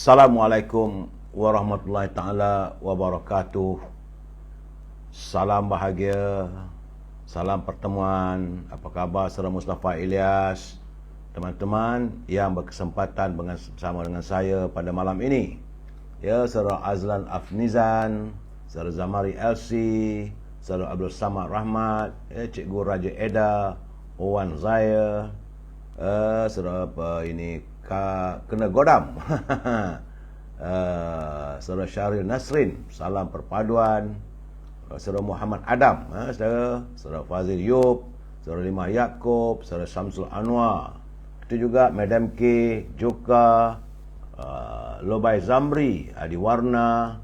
Assalamualaikum warahmatullahi ta'ala wabarakatuh. Salam bahagia, salam pertemuan. Apa khabar saudara Mustafa Ilyas, teman-teman yang berkesempatan bersama dengan saya pada malam ini. Ya, saudara Azlan Afnizan, saudara Zamari LC, saudara Abdul Samad Rahmat, Cikgu Raja Eda, Owan Zaya, saudara apa ini, Kena Godam, saudara Syahril Nasrin, salam perpaduan, saudara Muhammad Adam, saudara Fazil Yub, saudara Limah Yaakob, saudara Samsul Anwar, itu juga Madam K, Joka, Lobai Zamri, Adi Warna,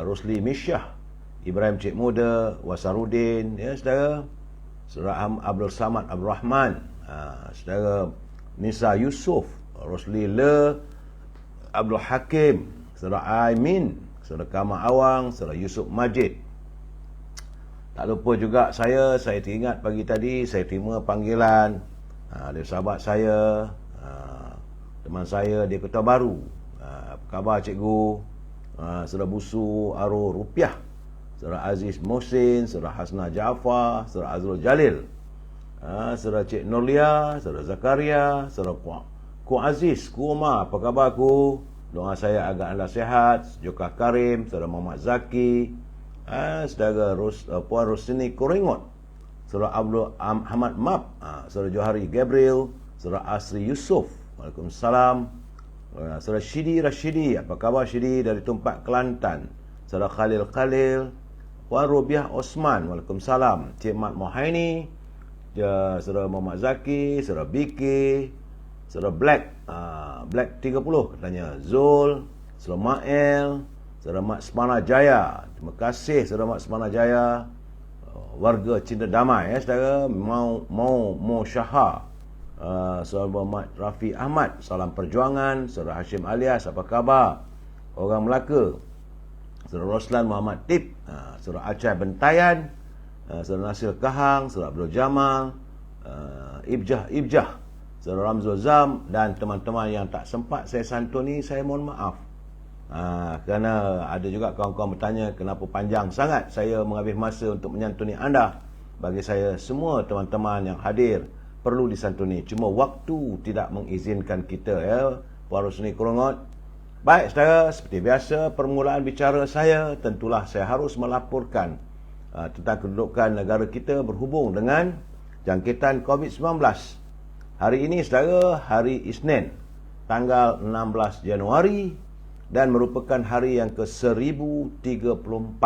Rosli Misyah, Ibrahim Cik Muda, Wasarudin, ya saudara, saudara Abdul Samad Abdul Rahman, saudara Nisa Yusof, Rosli Le, Abdul Hakim, saudara Aimin, saudara Kamal Awang, saudara Yusuf Majid. Tak lupa juga saya teringat pagi tadi saya terima panggilan dari sahabat saya, teman saya di Kota Baru. Apa khabar cikgu? Saudara Busu Arul Rupiah, saudara Aziz Mohsin, saudara Hasna Jaafar, saudara Azrul Jalil, saudara Cik Nurlia, saudara Zakaria, saudara Ku Aziz, Ku Umar, apa khabar ku? Doa saya agar anda sihat. Joka Karim, saudara Muhammad Zaki, saudara Puan Rosini Korengot, saudara Abdul Ahmad Map, saudara Johari Gabriel, saudara Asri Yusof, Waalaikumsalam, saudara Syidi Rashidi, apa khabar Syidi dari Tumpak Kelantan, saudara Khalil, Puan Rubiah Osman, Waalaikumsalam, Cik Mat Mohaini, saudara Muhammad Zaki, saudara BK, saudara Black 30 katanya, Zul, saudara Mael, saudara Mat Semana Jaya. Terima kasih saudara Mat Semana Jaya, warga cinta damai, saudara Mau Syahar, saudara Mat Rafi Ahmad, salam perjuangan, saudara Hashim Alias, apa khabar orang Melaka, saudara Roslan Muhammad Tip, saudara Acai Bentayan, saudara Nasir Kahang, saudara Abdul Jamal, Ibjah, saudara Ramzul Zam, dan teman-teman yang tak sempat saya santuni, saya mohon maaf. Kerana ada juga kawan-kawan bertanya kenapa panjang sangat saya mengambil masa untuk menyantuni anda. Bagi saya semua teman-teman yang hadir perlu disantuni, cuma waktu tidak mengizinkan kita, ya Puan Rosni Korengot. Baik saudara, seperti biasa permulaan bicara saya, tentulah saya harus melaporkan tentang kedudukan negara kita berhubung dengan jangkitan COVID-19. Hari ini saudara, hari Isnin, tanggal 16 Januari, dan merupakan hari yang ke-1034.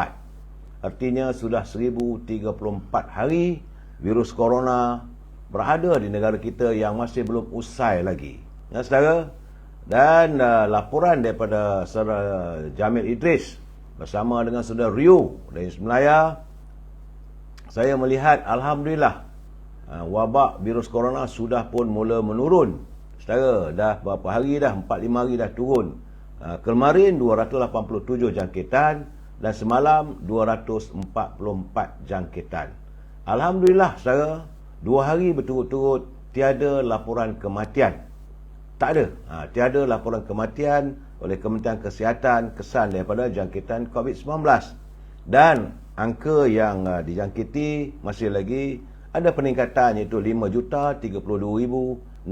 Artinya sudah 1034 hari virus corona berada di negara kita yang masih belum usai lagi. Ya saudara, dan laporan daripada saudara Jamil Idris bersama dengan saudara Rio dari Semelaya, saya melihat alhamdulillah wabak virus corona sudah pun mula menurun. Saudara, dah berapa hari dah, 4-5 hari dah turun. Kemarin 287 jangkitan dan semalam 244 jangkitan. Alhamdulillah saudara, 2 hari berturut-turut tiada laporan kematian. Tak ada, tiada laporan kematian oleh Kementerian Kesihatan kesan daripada jangkitan COVID-19. Dan angka yang dijangkiti masih lagi ada peningkatan, iaitu 5,32,677.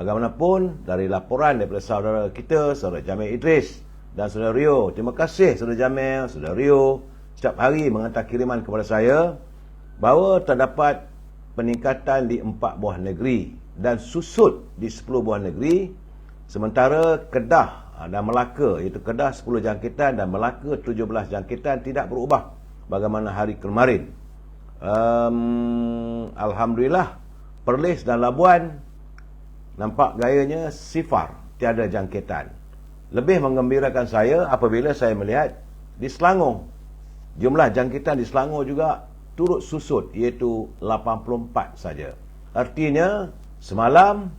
Bagaimanapun, dari laporan daripada saudara kita, saudara Jamil Idris dan saudara Rio, terima kasih saudara Jamil, saudara Rio, setiap hari menghantar kiriman kepada saya bahawa terdapat peningkatan di 4 buah negeri dan susut di 10 buah negeri, sementara Kedah dan Melaka, iaitu Kedah 10 jangkitan dan Melaka 17 jangkitan tidak berubah bagaimana hari kemarin. Alhamdulillah, Perlis dan Labuan nampak gayanya sifar, tiada jangkitan. Lebih menggembirakan saya apabila saya melihat di Selangor, jumlah jangkitan di Selangor juga turut susut, iaitu 84 saja. Artinya semalam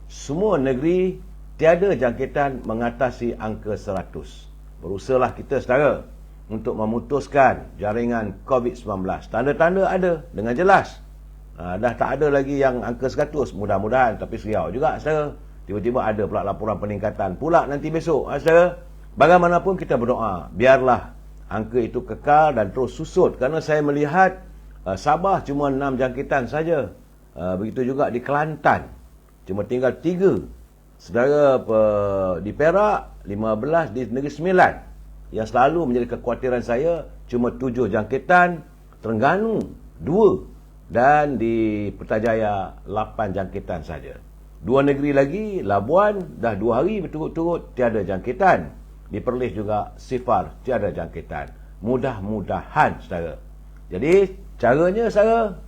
semua negeri tiada jangkitan mengatasi angka 100. Berusahalah kita saudara untuk memutuskan jaringan COVID-19. Tanda-tanda ada dengan jelas. Dah tak ada lagi yang angka 100, mudah-mudahan, tapi seriau juga saudara. tiba-tiba ada pula laporan peningkatan pula nanti besok. Saudara, bagaimanapun kita berdoa, biarlah angka itu kekal dan terus susut. Kerana saya melihat Sabah cuma 6 jangkitan saja. Begitu juga di Kelantan, cuma tinggal 3. Saudara, di Perak 15, di Negeri Sembilan yang selalu menjadi kekhawatiran saya, cuma 7 jangkitan, Terengganu 2, dan di Putrajaya 8 jangkitan saja. 2 negeri lagi, Labuan dah 2 hari berturut-turut tiada jangkitan. Di Perlis juga Sifar tiada jangkitan. Mudah-mudahan, saudara. Jadi caranya, saudara,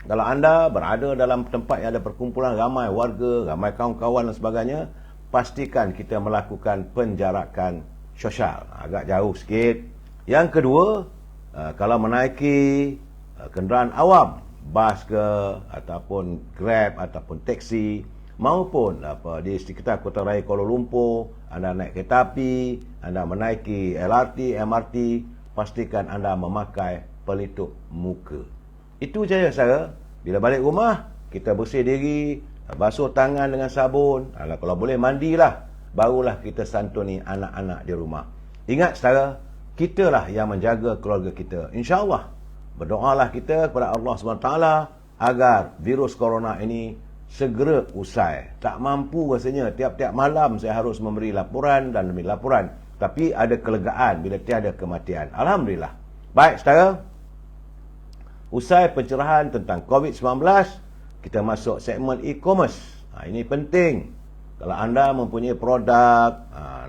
kalau anda berada dalam tempat yang ada perkumpulan ramai warga, ramai kawan-kawan dan sebagainya, pastikan kita melakukan penjarakan sosial. Agak jauh sikit. Yang kedua, kalau menaiki kenderaan awam, bas ke, ataupun Grab, ataupun taksi, maupun di sekitar Kota Raya Kuala Lumpur, anda naik kereta api, anda menaiki LRT, MRT, pastikan anda memakai pelitup muka. Itu saja, saudara. Bila balik rumah, kita bersih diri, basuh tangan dengan sabun. Kalau boleh mandilah, barulah kita santuni anak-anak di rumah. Ingat, saudara, kitalah yang menjaga keluarga kita. InsyaAllah, berdoalah kita kepada Allah SWT agar virus corona ini segera usai. Tak mampu rasanya, tiap-tiap malam saya harus memberi laporan dan demi laporan. Tapi ada kelegaan bila tiada kematian. Alhamdulillah. Baik, saudara. Usai pencerahan tentang COVID-19, kita masuk segmen e-commerce. Ini penting. Kalau anda mempunyai produk,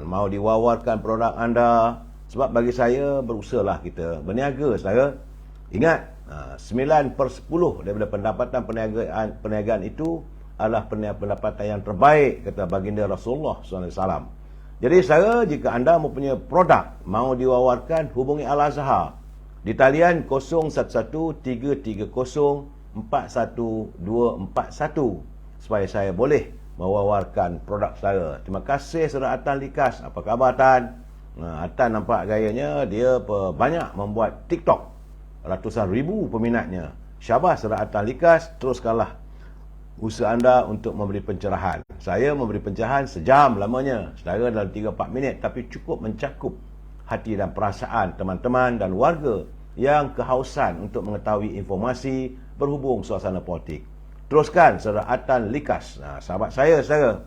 mau diwawarkan produk anda, sebab bagi saya, berusahalah kita berniaga, saudara. Ingat, 9/10 daripada pendapatan perniagaan itu adalah pendapatan yang terbaik, kata baginda Rasulullah SAW. Jadi, saudara, jika anda mempunyai produk, mau diwawarkan, hubungi Al-Azhar. Di talian 0173041241 supaya saya boleh mewawarkan produk saya. Terima kasih saudara Atan Likas. Apa khabar, Atan? Atan nampak gayanya dia banyak membuat TikTok. Ratusan ribu peminatnya. Syabas saudara Atan Likas, teruskanlah usaha anda untuk memberi pencerahan. Saya memberi pencerahan sejam lamanya. Saudara dalam 3-4 minit, tapi cukup mencakup hati dan perasaan teman-teman dan warga yang kehausan untuk mengetahui informasi berhubung suasana politik. Teruskan, saudara Atan Likas. Sahabat saya, saudara.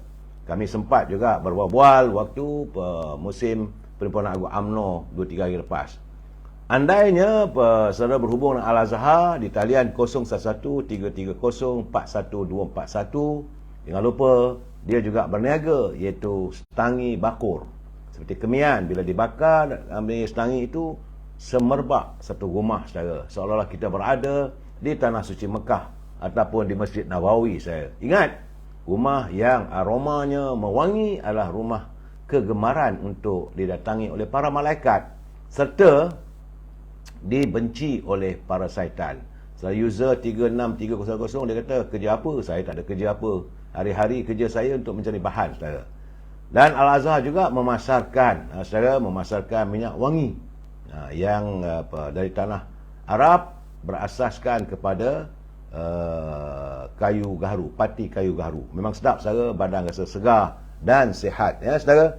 Kami sempat juga berbual-bual waktu musim Perhimpunan Agung UMNO 2-3 hari lepas. Andainya saudara berhubung dengan Al-Azhar di talian 0173304141. Jangan lupa, dia juga berniaga, iaitu setangi bakur. Seperti kemian, bila dibakar, ambil setangi itu, semerbak satu rumah, saudara. Seolah-olah kita berada di Tanah Suci Mekah ataupun di Masjid Nabawi, saya. Ingat, rumah yang aromanya mewangi adalah rumah kegemaran untuk didatangi oleh para malaikat, serta dibenci oleh para syaitan. Saya user 36300, dia kata, kerja apa? Saya tak ada kerja apa. Hari-hari kerja saya untuk mencari bahan, saudara. Dan Al-Azhar juga memasarkan, saudara, memasarkan minyak wangi yang dari tanah Arab, berasaskan kepada kayu gaharu, pati kayu gaharu. Memang sedap, saudara, badan rasa segar dan sihat, ya, saudara.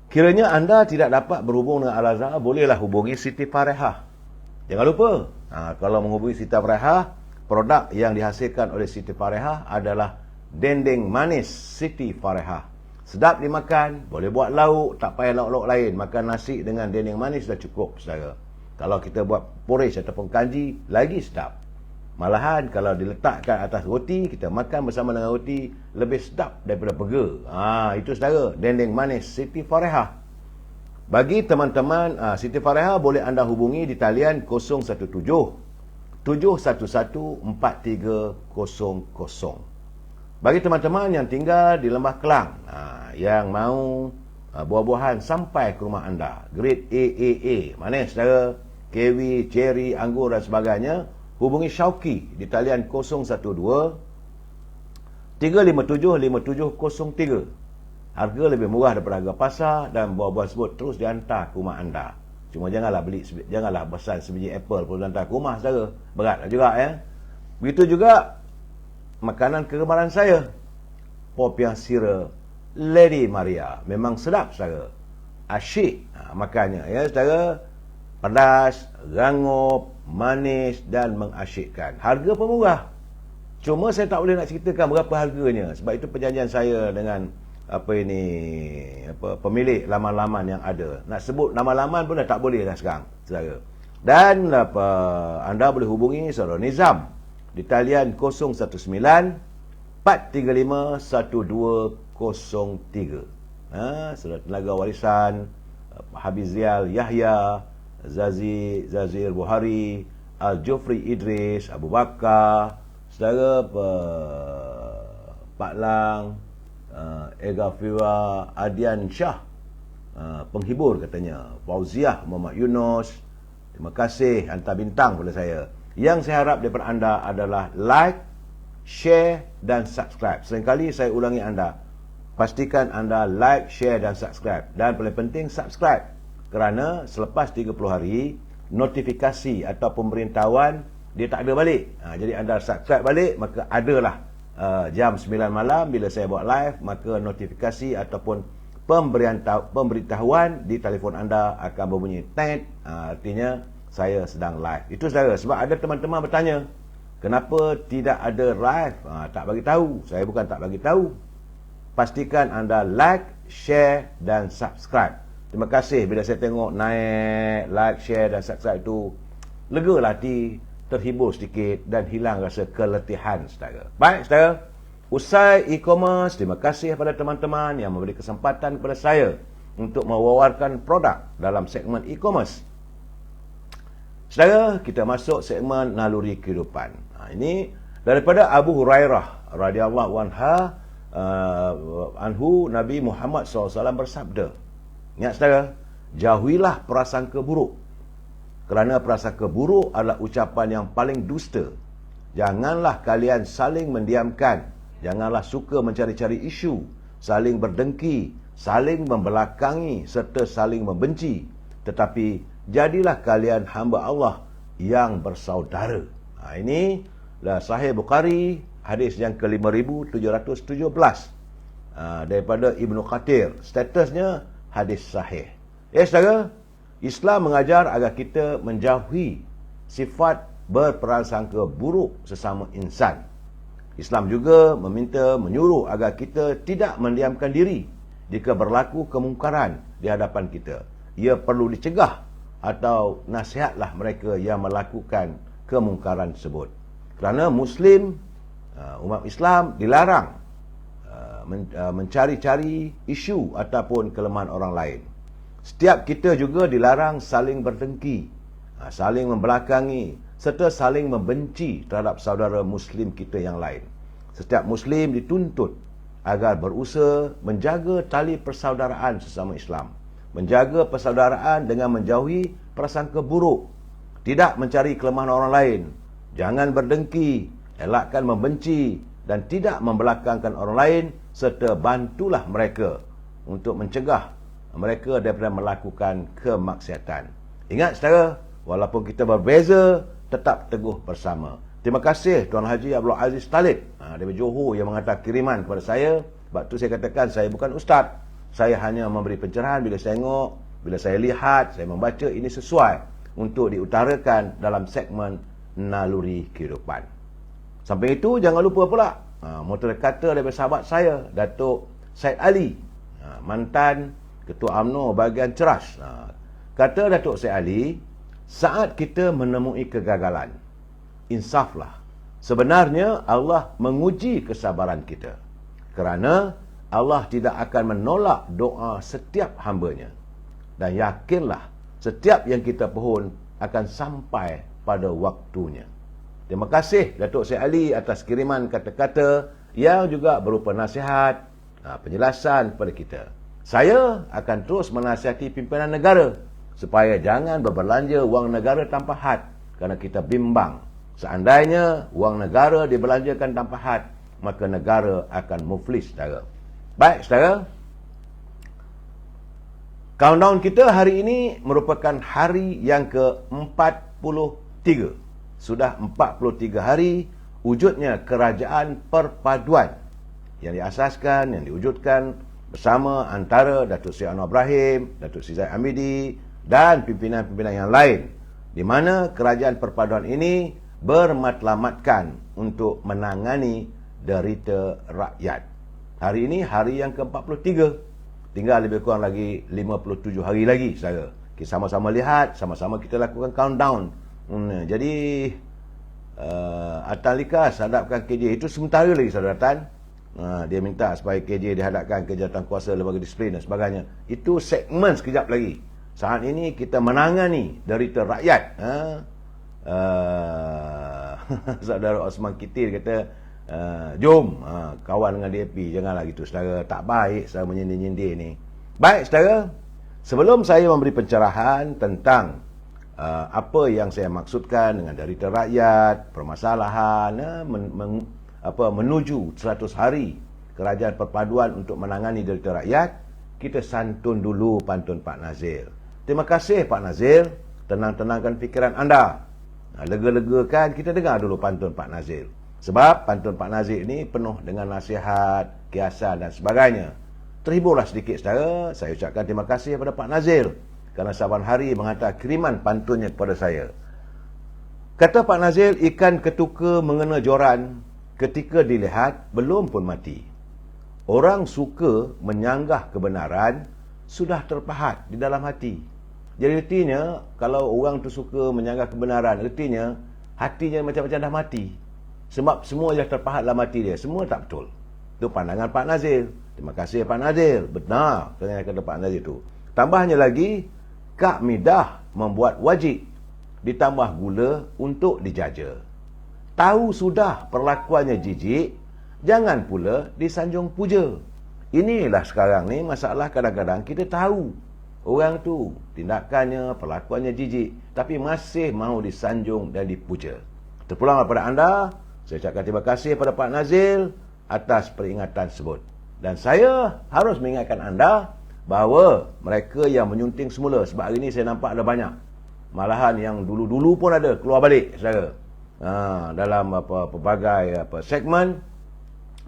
Kiranya anda tidak dapat berhubung dengan Al-Azhar, bolehlah hubungi Siti Farehah. Jangan lupa, kalau menghubungi Siti Farehah, produk yang dihasilkan oleh Siti Farehah adalah dendeng manis Siti Farehah. Sedap dimakan, boleh buat lauk, tak payah lauk-lauk lain. Makan nasi dengan dendeng manis dah cukup, saudara. Kalau kita buat porridge ataupun kanji, lagi sedap. Malahan kalau diletakkan atas roti, kita makan bersama dengan roti, lebih sedap daripada burger. Itu, saudara, dendeng manis Siti Farehah. Bagi teman-teman Siti Farehah, boleh anda hubungi di talian 017-711-4300. Bagi teman-teman yang tinggal di Lembah Kelang, yang mau buah-buahan sampai ke rumah anda, grade AAA, manis, saudara, kiwi, cherry, anggur dan sebagainya, hubungi Syauqi di talian 012-357-5703. Harga lebih murah daripada harga pasar dan buah-buah tersebut terus dihantar ke rumah anda. Cuma janganlah pesan sebiji apple perlu hantar ke rumah, saudara. Berat juga, ya. Begitu juga makanan kegemaran saya, popiah sira Lady Maria. Memang sedap saudara. Asyik makannya ya saudara. Pedas, rangup, manis dan mengasyikkan. Harga pun murah. Cuma saya tak boleh nak ceritakan berapa harganya. Sebab itu perjanjian saya dengan pemilik laman-laman yang ada. Nak sebut nama laman pun dah tak boleh dah sekarang, saudara. Dan anda boleh hubungi saudara Nizam di talian 019 435 1203. Saudara tenaga warisan Habib Zial Yahya, Zazir Buhari, Al-Jufri Idris, Abu Bakar, saudara Pak Lang, Ega Fira, Adian Shah, penghibur katanya, Fauziah Muhammad Yunus. Terima kasih hantar bintang pada saya. Yang saya harap daripada anda adalah like, share dan subscribe. Seringkali saya ulangi anda, pastikan anda like, share dan subscribe. Dan paling penting subscribe, kerana selepas 30 hari notifikasi atau pemberitahuan dia tak ada balik. Jadi anda subscribe balik, maka adalah jam 9 malam bila saya buat live, maka notifikasi ataupun pemberitahuan di telefon anda akan berbunyi tet. Artinya saya sedang live. Itu saudara. Sebab ada teman-teman bertanya, kenapa tidak ada live? Tak bagi tahu. Saya bukan tak bagi tahu. Pastikan anda like, share dan subscribe. Terima kasih bila saya tengok naik like, share dan subscribe itu, legalah hati, terhibur sedikit dan hilang rasa keletihan saudara. Baik saudara, usai e-commerce, terima kasih kepada teman-teman yang memberi kesempatan kepada saya untuk mewawarkan produk dalam segmen e-commerce. Saudara, kita masuk segmen naluri kehidupan. Ini daripada Abu Hurairah radhiyallahu anhu, Nabi Muhammad SAW bersabda. Ingat saudara, jauhilah prasangka buruk, kerana prasangka buruk adalah ucapan yang paling dusta. Janganlah kalian saling mendiamkan, janganlah suka mencari-cari isu, saling berdengki, saling membelakangi serta saling membenci. Tetapi jadilah kalian hamba Allah yang bersaudara. Ini adalah Sahih Bukhari, hadis yang ke-5717 daripada Ibnu Kathir. Statusnya hadis sahih. Saudara, Islam mengajar agar kita menjauhi sifat berprasangka buruk sesama insan. Islam juga menyuruh agar kita tidak mendiamkan diri jika berlaku kemungkaran di hadapan kita. Ia perlu dicegah atau nasihatlah mereka yang melakukan kemungkaran tersebut. Kerana Muslim, umat Islam dilarang mencari-cari isu ataupun kelemahan orang lain. Setiap kita juga dilarang saling berdengki, saling membelakangi serta saling membenci terhadap saudara Muslim kita yang lain. Setiap Muslim dituntut agar berusaha menjaga tali persaudaraan sesama Islam, menjaga persaudaraan dengan menjauhi prasangka buruk, tidak mencari kelemahan orang lain, jangan berdengki, elakkan membenci dan tidak membelakangkan orang lain, serta bantulah mereka untuk mencegah mereka daripada melakukan kemaksiatan. Ingat saudara, walaupun kita berbeza, tetap teguh bersama. Terima kasih Tuan Haji Abdul Aziz Talib dari Johor yang menghantar kiriman kepada saya. Sebab tu saya katakan saya bukan ustaz. Saya hanya memberi pencerahan bila saya tengok, bila saya lihat, saya membaca, ini sesuai untuk diutarakan dalam segmen naluri kehidupan. Sampai itu jangan lupa pula motor kata daripada sahabat saya, Datuk Said Ali, mantan Ketua UMNO bahagian Ceras. Kata Datuk Said Ali, saat kita menemui kegagalan, insaflah. Sebenarnya Allah menguji kesabaran kita, kerana Allah tidak akan menolak doa setiap hamba-Nya. Dan yakinlah, setiap yang kita pohon akan sampai pada waktunya. Terima kasih Datuk Said Ali atas kiriman kata-kata yang juga berupa nasihat, penjelasan kepada kita. Saya akan terus menasihati pimpinan negara supaya jangan berbelanja wang negara tanpa had, kerana kita bimbang. Seandainya wang negara dibelanjakan tanpa had, maka negara akan muflis, saudara. Baik, saudara. Countdown kita hari ini merupakan hari yang ke-43. Sudah 43 hari wujudnya kerajaan perpaduan yang diasaskan, yang diwujudkan bersama antara Datuk Seri Anwar Ibrahim, Datuk Seri Zaid Hamidi dan pimpinan-pimpinan yang lain, di mana kerajaan perpaduan ini bermatlamatkan untuk menangani derita rakyat. Hari ini hari yang ke-43. Tinggal lebih kurang lagi 57 hari lagi, saudara. Kita sama-sama lihat, sama-sama kita lakukan countdown. Jadi Atan Likas hadapkan KJ itu sementara lagi, saudara Tan. Dia minta supaya KJ dihadapkan ke jawatankuasa lembaga disiplin dan sebagainya. Itu segmen sekejap lagi. Saat ini kita menangani derita rakyat. Saudara Osman Kitir kata, jom kawan dengan DAP, janganlah gitu saudara, tak baik saudara menyindir-nyindir ni. Baik saudara, sebelum saya memberi pencerahan tentang apa yang saya maksudkan dengan derita rakyat, permasalahan menuju 100 hari kerajaan perpaduan untuk menangani derita rakyat, kita santun dulu pantun Pak Nazir. Terima kasih Pak Nazir, tenang-tenangkan fikiran anda. Lega-legakan, kita dengar dulu pantun Pak Nazir. Sebab pantun Pak Nazir ini penuh dengan nasihat, kiasan dan sebagainya. Terhiburlah sedikit saudara. Saya ucapkan terima kasih kepada Pak Nazir kerana saban hari menghantar kiriman pantunnya kepada saya. Kata Pak Nazir, ikan ketuka mengena joran, ketika dilihat belum pun mati. Orang suka menyanggah kebenaran sudah terpahat di dalam hati. Jadi artinya, kalau orang tu suka menyanggah kebenaran, artinya hatinya macam-macam dah mati. Sebab semua dah terpahat dalam hati dia. Semua tak betul. Itu pandangan Pak Nazir. Terima kasih Pak Nazir. Benar yang kata Pak Nazir tu. Tambahnya lagi, Kak Midah membuat wajib, ditambah gula untuk dijaja. Tahu sudah perlakuannya jijik, jangan pula disanjung puja. Inilah sekarang ni masalah, kadang-kadang kita tahu orang tu tindakannya, perlakuannya jijik, tapi masih mahu disanjung dan dipuja. Terpulang kepada anda, saya ucapkan terima kasih kepada Pak Nazir atas peringatan tersebut. Dan saya harus mengingatkan anda bahawa mereka yang menyunting semula, sebab hari ini saya nampak ada banyak, malahan yang dulu-dulu pun ada keluar balik saudara. Dalam pelbagai segmen,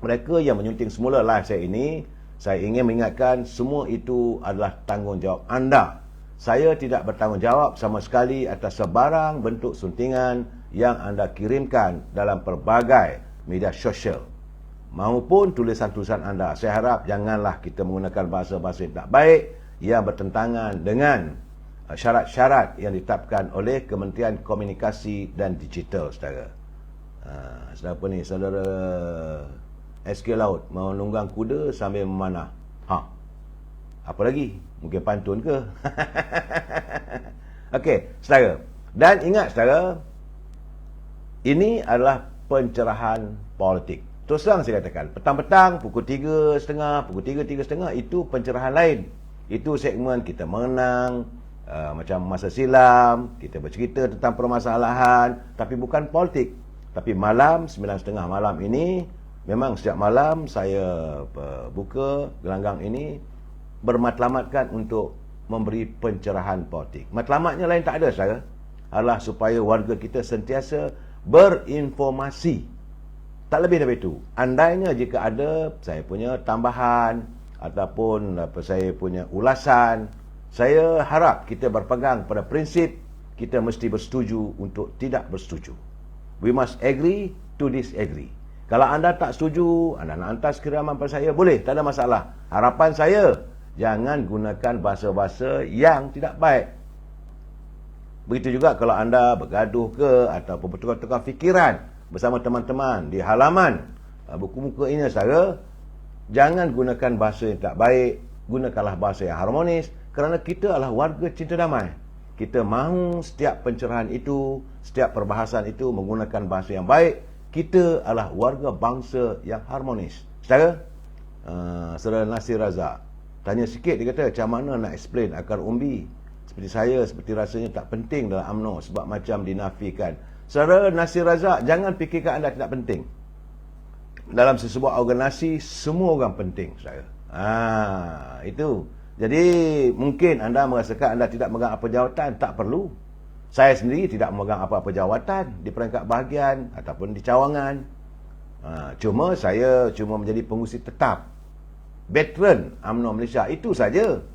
mereka yang menyunting semula live saya ini, saya ingin mengingatkan semua itu adalah tanggungjawab anda. Saya tidak bertanggungjawab sama sekali atas sebarang bentuk suntingan yang anda kirimkan dalam pelbagai media sosial maupun tulisan-tulisan anda. Saya harap janganlah kita menggunakan bahasa-bahasa yang tak baik yang bertentangan dengan syarat-syarat yang ditetapkan oleh Kementerian Komunikasi dan Digital, saudara. Saudara apa ni? Saudara SK Laut menunggang kuda sambil memanah. Apa lagi? Mungkin pantun ke? Okey, saudara. Dan ingat saudara, ini adalah pencerahan politik. Terus terang saya katakan, petang-petang pukul 3.30, pukul 3.30 itu pencerahan lain. Itu segmen kita mengenang macam masa silam, kita bercerita tentang permasalahan, tapi bukan politik. Tapi malam 9.30 malam ini, memang setiap malam saya buka gelanggang ini bermatlamatkan untuk memberi pencerahan politik. Matlamatnya lain tak ada saudara, adalah supaya warga kita sentiasa berinformasi. Tak lebih dari itu. Andainya jika ada saya punya tambahan ataupun saya punya ulasan, saya harap kita berpegang pada prinsip kita mesti bersetuju untuk tidak bersetuju. We must agree to disagree. Kalau anda tak setuju, anda nak hantar kiriman pada saya, boleh, tak ada masalah. Harapan saya, jangan gunakan bahasa-bahasa yang tidak baik. Begitu juga kalau anda bergaduh ke ataupun bertukar-tukar fikiran bersama teman-teman di halaman buku muka ini saudara, jangan gunakan bahasa yang tak baik, gunakanlah bahasa yang harmonis, kerana kita adalah warga cinta damai. Kita mahu setiap pencerahan itu, setiap perbahasan itu menggunakan bahasa yang baik. Kita adalah warga bangsa yang harmonis. Saudara, Saudara Nasir Razak tanya sikit, dia kata macam mana nak explain akar umbi. Seperti saya, seperti rasanya tak penting dalam UMNO sebab macam dinafikan. Saudara Nasir Razak, jangan fikirkan anda tidak penting. Dalam sesebuah organisasi, semua orang penting, saudara. Itu. Jadi, mungkin anda merasakan anda tidak memegang apa jawatan, tak perlu. Saya sendiri tidak memegang apa-apa jawatan di peringkat bahagian ataupun di cawangan. Cuma saya menjadi pengurusi tetap veteran UMNO Malaysia, itu saja,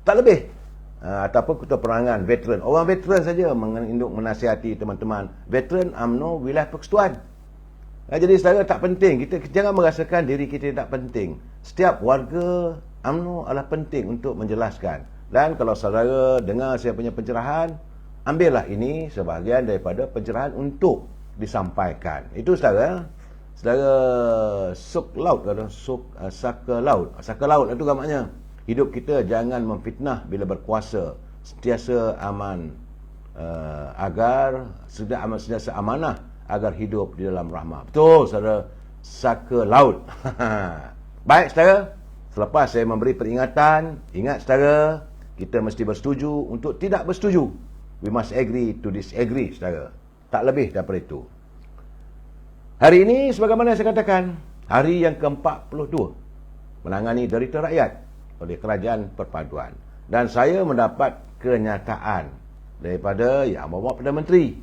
tak lebih. Ataupun ketua perangan veteran, orang veteran saja menasihati teman-teman veteran UMNO wilayah persekutuan. Jadi saudara, tak penting, kita jangan merasakan diri kita tak penting. Setiap warga UMNO adalah penting untuk menjelaskan. Dan kalau saudara dengar saya punya pencerahan, ambillah ini sebahagian daripada pencerahan untuk disampaikan. Itu saudara. Saudara suk laut atau saka laut. Saka laut itu gambarnya. Hidup kita jangan memfitnah bila berkuasa. Sentiasa aman, agar sentiasa amanah agar hidup di dalam rahmah. Betul saudara, saka laut. Baik saudara, selepas saya memberi peringatan, ingat saudara, kita mesti bersetuju untuk tidak bersetuju. We must agree to disagree saudara. Tak lebih daripada itu. Hari ini sebagaimana saya katakan, hari yang ke-42 menangani derita rakyat oleh Kerajaan Perpaduan. Dan saya mendapat kenyataan daripada Yang Amat Perdana Menteri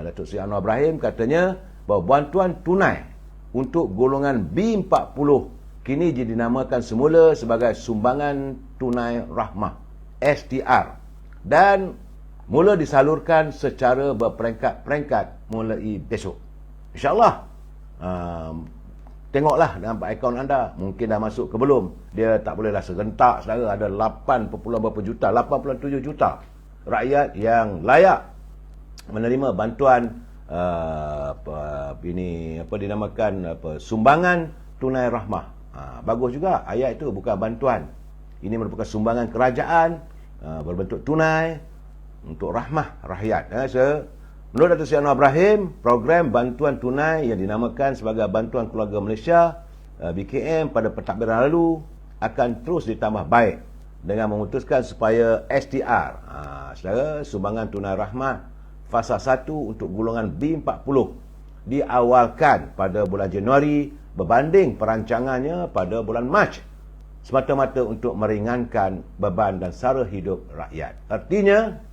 Datuk Seri Anwar Ibrahim, katanya bahawa bantuan tunai untuk golongan B40 kini dinamakan semula sebagai sumbangan tunai rahmah STR dan mula disalurkan secara berperingkat-peringkat mulai besok. InsyaAllah. Tengoklah dalam akaun anda, mungkin dah masuk ke belum. Dia tak bolehlah serentak saudara. Ada 8 berapa juta, 87 juta rakyat yang layak menerima bantuan dinamakan sumbangan tunai rahmah. Bagus juga ayat itu, bukan bantuan. Ini merupakan sumbangan kerajaan berbentuk tunai untuk rahmah rakyat. Menurut Datuk Seri Anwar Ibrahim, program bantuan tunai yang dinamakan sebagai Bantuan Keluarga Malaysia BKM pada pentadbiran lalu akan terus ditambah baik dengan memutuskan supaya STR, saudara, sumbangan tunai rahmat fasa 1 untuk golongan B40 diawalkan pada bulan Januari berbanding perancangannya pada bulan Mac, semata-mata untuk meringankan beban dan sara hidup rakyat. Artinya,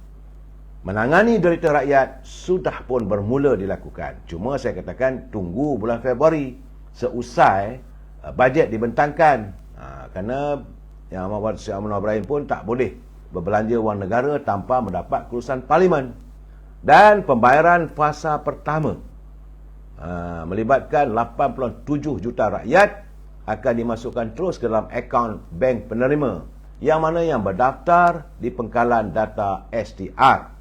menangani derita rakyat sudah pun bermula dilakukan. Cuma saya katakan tunggu bulan Februari seusai bajet dibentangkan. Kerana Yang Amat Seri Anwar Ibrahim pun tak boleh berbelanja wang negara tanpa mendapat keputusan Parlimen. Dan pembayaran fasa pertama melibatkan 87 juta rakyat akan dimasukkan terus ke dalam akaun bank penerima yang mana yang berdaftar di pengkalan data STR.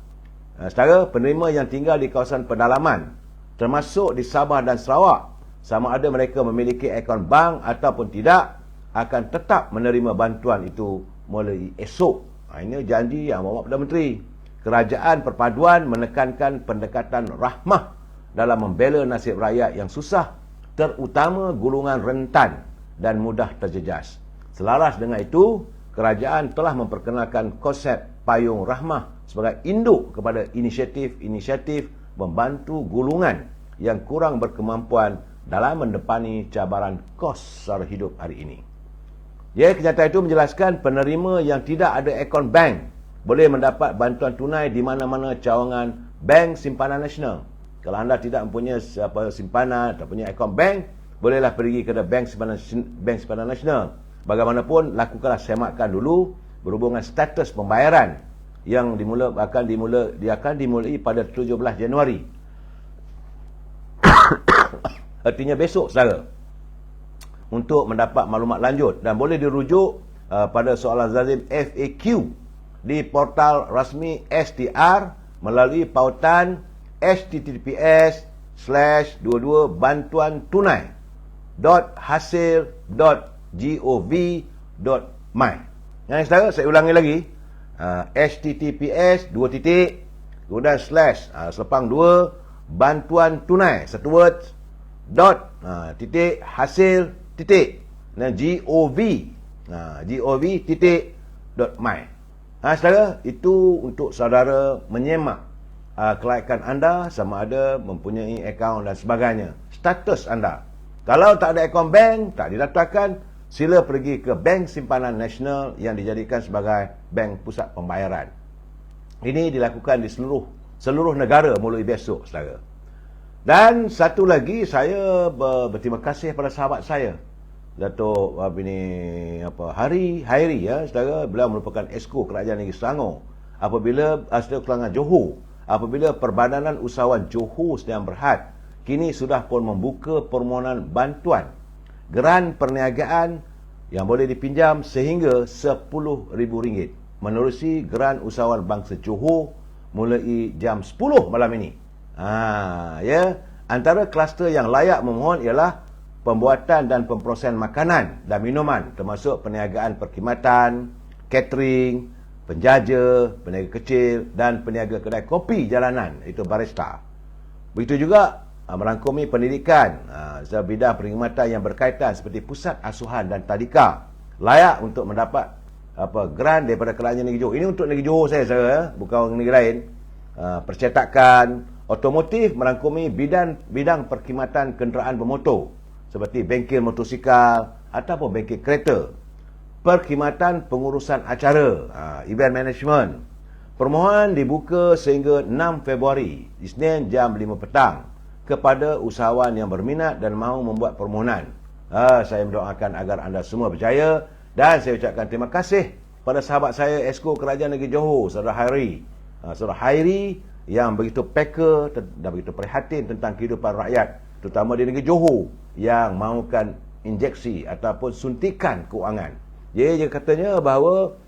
Saudara, penerima yang tinggal di kawasan pedalaman termasuk di Sabah dan Sarawak, sama ada mereka memiliki akaun bank ataupun tidak, akan tetap menerima bantuan itu mulai esok. Ini janji Yang Amat Perdana Menteri. Kerajaan Perpaduan menekankan pendekatan rahmah dalam membela nasib rakyat yang susah, terutama golongan rentan dan mudah terjejas. Selaras dengan itu, kerajaan telah memperkenalkan konsep payung rahmah sebagai induk kepada inisiatif-inisiatif membantu golongan yang kurang berkemampuan dalam mendepani cabaran kos sara hidup hari ini. Kenyataan itu menjelaskan penerima yang tidak ada akaun bank boleh mendapat bantuan tunai di mana-mana cawangan Bank Simpanan Nasional. Kalau anda tidak mempunyai simpanan, tak punya akaun bank, bolehlah pergi ke Bank Simpanan Nasional. Bagaimanapun, lakukanlah semakan dulu berhubungan status pembayaran yang akan dimulai pada 17 Januari. Artinya besok saudara, untuk mendapat maklumat lanjut, dan boleh dirujuk pada soalan lazim FAQ di portal rasmi STR melalui pautan https://22bantuantunai.hasil.gov.my. Yang saudara, saya ulangi lagi, https // bantuan tunai satu word hasil gov.my. Saudara, itu untuk saudara menyemak kelayakan anda, sama ada mempunyai akaun dan sebagainya, status anda. Kalau tak ada akaun bank, tak didaftarkan, sila pergi ke Bank Simpanan Nasional yang dijadikan sebagai bank pusat pembayaran. Ini dilakukan di seluruh negara mulai besok, saudara. Dan satu lagi, saya berterima kasih pada sahabat saya, Datuk Hairi, ya, saudara. Beliau merupakan Esko Kerajaan Negeri Selangor. Apabila saudara Kelangan Johor, apabila Perbadanan Usahawan Johor Sdn Bhd kini sudah pun membuka permohonan bantuan geran perniagaan yang boleh dipinjam sehingga RM10,000 menerusi Geran Usahawan Bangsa Johor mulai jam 10 malam ini. Ya, antara kluster yang layak memohon ialah pembuatan dan pemprosesan makanan dan minuman, termasuk perniagaan perkhidmatan, catering, penjaja, peniaga kecil dan peniaga kedai kopi jalanan, itu barista. Begitu juga merangkumi pendidikan, bidang perkhidmatan yang berkaitan seperti pusat asuhan dan tadika, layak untuk mendapat geran daripada Kerajaan Negeri Johor. Ini untuk Negeri Johor saya, bukan negeri lain. Percetakan, otomotif merangkumi bidang perkhidmatan kenderaan bermotor seperti bengkel motosikal ataupun bengkel kereta, perkhidmatan pengurusan acara, event management. Permohonan dibuka sehingga 6 Februari, Isnin jam 5 petang kepada usahawan yang berminat dan mahu membuat permohonan. Saya mendoakan agar anda semua berjaya dan saya ucapkan terima kasih pada sahabat saya Esko Kerajaan Negeri Johor, Saudara Hairi, yang begitu peka dan begitu prihatin tentang kehidupan rakyat, terutama di negeri Johor yang mahukan injeksi ataupun suntikan kewangan. Dia katanya bahawa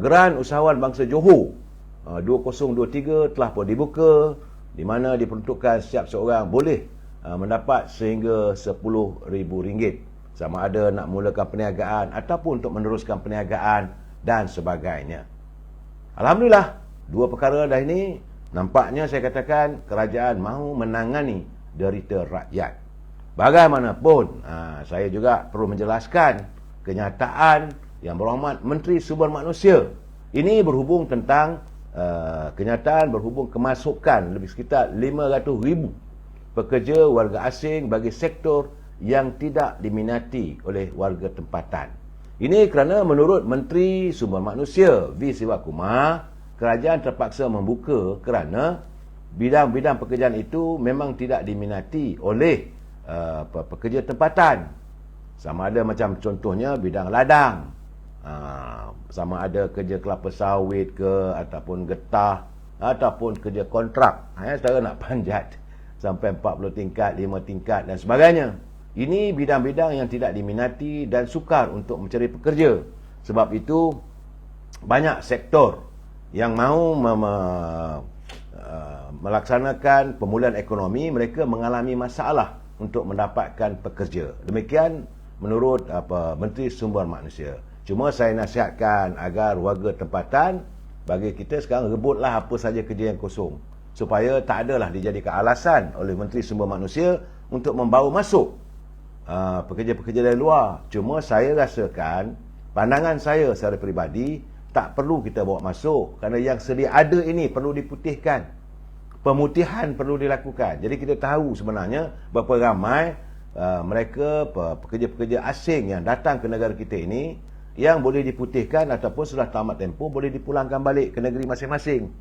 Geran Usahawan Bangsa Johor 2023 telah pun dibuka, di mana diperuntukkan setiap seorang boleh mendapat sehingga RM10,000, sama ada nak mulakan perniagaan ataupun untuk meneruskan perniagaan dan sebagainya. Alhamdulillah, dua perkara dah ini nampaknya saya katakan kerajaan mahu menangani derita rakyat. Bagaimanapun, saya juga perlu menjelaskan kenyataan yang berhormat Menteri Sumber Manusia. Ini berhubung tentang kenyataan berhubung kemasukan lebih sekitar 500,000 pekerja warga asing bagi sektor yang tidak diminati oleh warga tempatan. Ini kerana menurut Menteri Sumber Manusia V. Sivakumar, kerajaan terpaksa membuka kerana bidang-bidang pekerjaan itu memang tidak diminati oleh pekerja tempatan. Sama ada macam contohnya bidang ladang, sama ada kerja kelapa sawit ke, ataupun getah, ataupun kerja kontrak. Saudara nak panjat sampai 40 tingkat, 5 tingkat dan sebagainya. Ini bidang-bidang yang tidak diminati dan sukar untuk mencari pekerja. Sebab itu banyak sektor yang mahu melaksanakan pemulihan ekonomi, mereka mengalami masalah untuk mendapatkan pekerja. Demikian menurut Menteri Sumber Manusia. Cuma saya nasihatkan agar warga tempatan, bagi kita sekarang rebutlah apa saja kerja yang kosong, supaya tak adalah dijadikan alasan oleh Menteri Sumber Manusia untuk membawa masuk pekerja-pekerja dari luar. Cuma saya rasakan, pandangan saya secara peribadi, tak perlu kita bawa masuk, kerana yang sedia ada ini perlu diputihkan. Pemutihan perlu dilakukan. Jadi kita tahu sebenarnya berapa ramai mereka pekerja-pekerja asing yang datang ke negara kita ini yang boleh diputihkan ataupun sudah tamat tempoh boleh dipulangkan balik ke negeri masing-masing.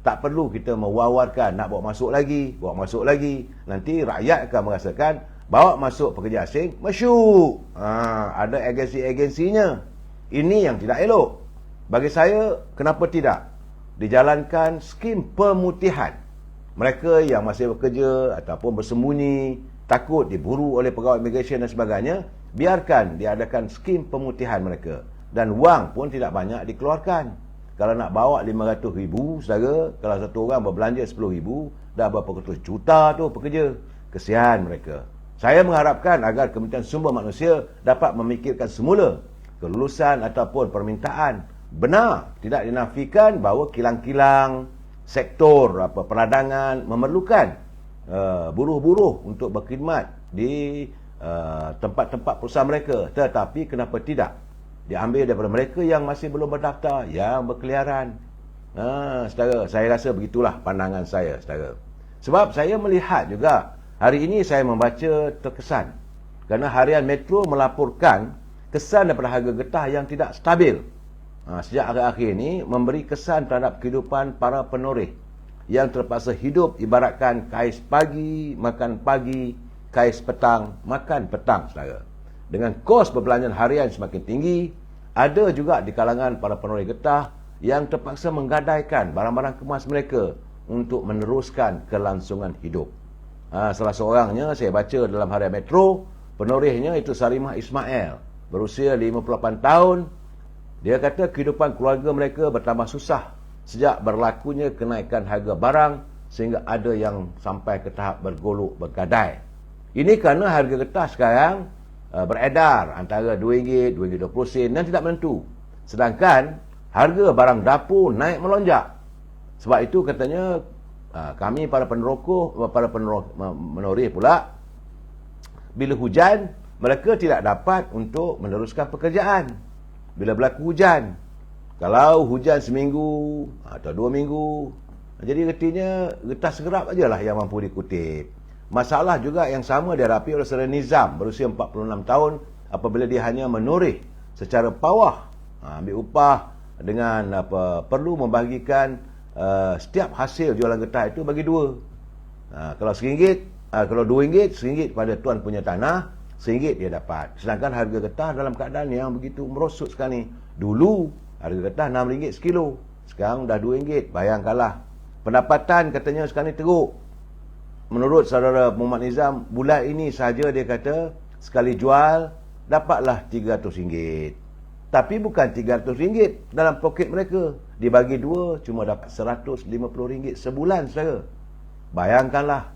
Tak perlu kita mewawarkan nak bawa masuk lagi. Nanti rakyat akan merasakan bawa masuk pekerja asing masyuk. Ada agensi-agensinya. Ini yang tidak elok. Bagi saya, kenapa tidak dijalankan skim pemutihan mereka yang masih bekerja ataupun bersembunyi, takut diburu oleh pegawai immigration dan sebagainya. Biarkan diadakan skim pemutihan mereka, dan wang pun tidak banyak dikeluarkan. Kalau nak bawa 500,000 saudara, kalau satu orang berbelanja 10,000, dah berapa ratus juta tu pekerja. Kesian mereka. Saya mengharapkan agar Kementerian Sumber Manusia dapat memikirkan semula kelulusan ataupun permintaan. Benar, tidak dinafikan bahawa kilang-kilang, sektor perdagangan memerlukan buruh-buruh untuk berkhidmat di tempat-tempat perusahaan mereka. Tetapi kenapa tidak diambil daripada mereka yang masih belum berdaftar, yang berkeliaran? Saudara, saya rasa begitulah pandangan saya, saudara. Sebab saya melihat juga, hari ini saya membaca terkesan, kerana harian Metro melaporkan kesan daripada harga getah yang tidak stabil. Sejak akhir-akhir ini memberi kesan terhadap kehidupan para penoreh yang terpaksa hidup ibaratkan kais pagi, makan pagi, kais petang, makan petang, saudara. Dengan kos perbelanjaan harian semakin tinggi, ada juga di kalangan para penoreh getah yang terpaksa menggadaikan barang-barang kemas mereka untuk meneruskan kelangsungan hidup. Salah seorangnya saya baca dalam Harian Metro, penorehnya itu Sarimah Ismail, berusia 58 tahun. Dia kata kehidupan keluarga mereka bertambah susah sejak berlakunya kenaikan harga barang sehingga ada yang sampai ke tahap bergolek bergadai. Ini kerana harga getah sekarang beredar antara RM2, RM2.20 dan tidak menentu. Sedangkan harga barang dapur naik melonjak. Sebab itu katanya kami para penoreh pula, bila hujan mereka tidak dapat untuk meneruskan pekerjaan. Bila berlaku hujan, kalau hujan seminggu atau 2 minggu, jadi artinya getah segerap ajalah yang mampu dikutip. Masalah juga yang sama dihadapi oleh saudara Nizam berusia 46 tahun apabila dia hanya menoreh secara pawah, ambil upah dengan perlu membagikan setiap hasil jualan getah itu bagi dua. Kalau RM1, kalau RM2, RM1 pada tuan punya tanah, RM1 dia dapat. Sedangkan harga getah dalam keadaan yang begitu merosot sekarang ni. Dulu harga getah RM6 sekilo, sekarang dah RM2. Bayangkanlah. Pendapatan katanya sekarang ni teruk. Menurut saudara Muhammad Nizam, bulan ini saja dia kata sekali jual dapatlah RM300. Tapi bukan RM300 dalam poket mereka. Dibagi dua, cuma dapat RM150 sebulan, saudara. Bayangkanlah.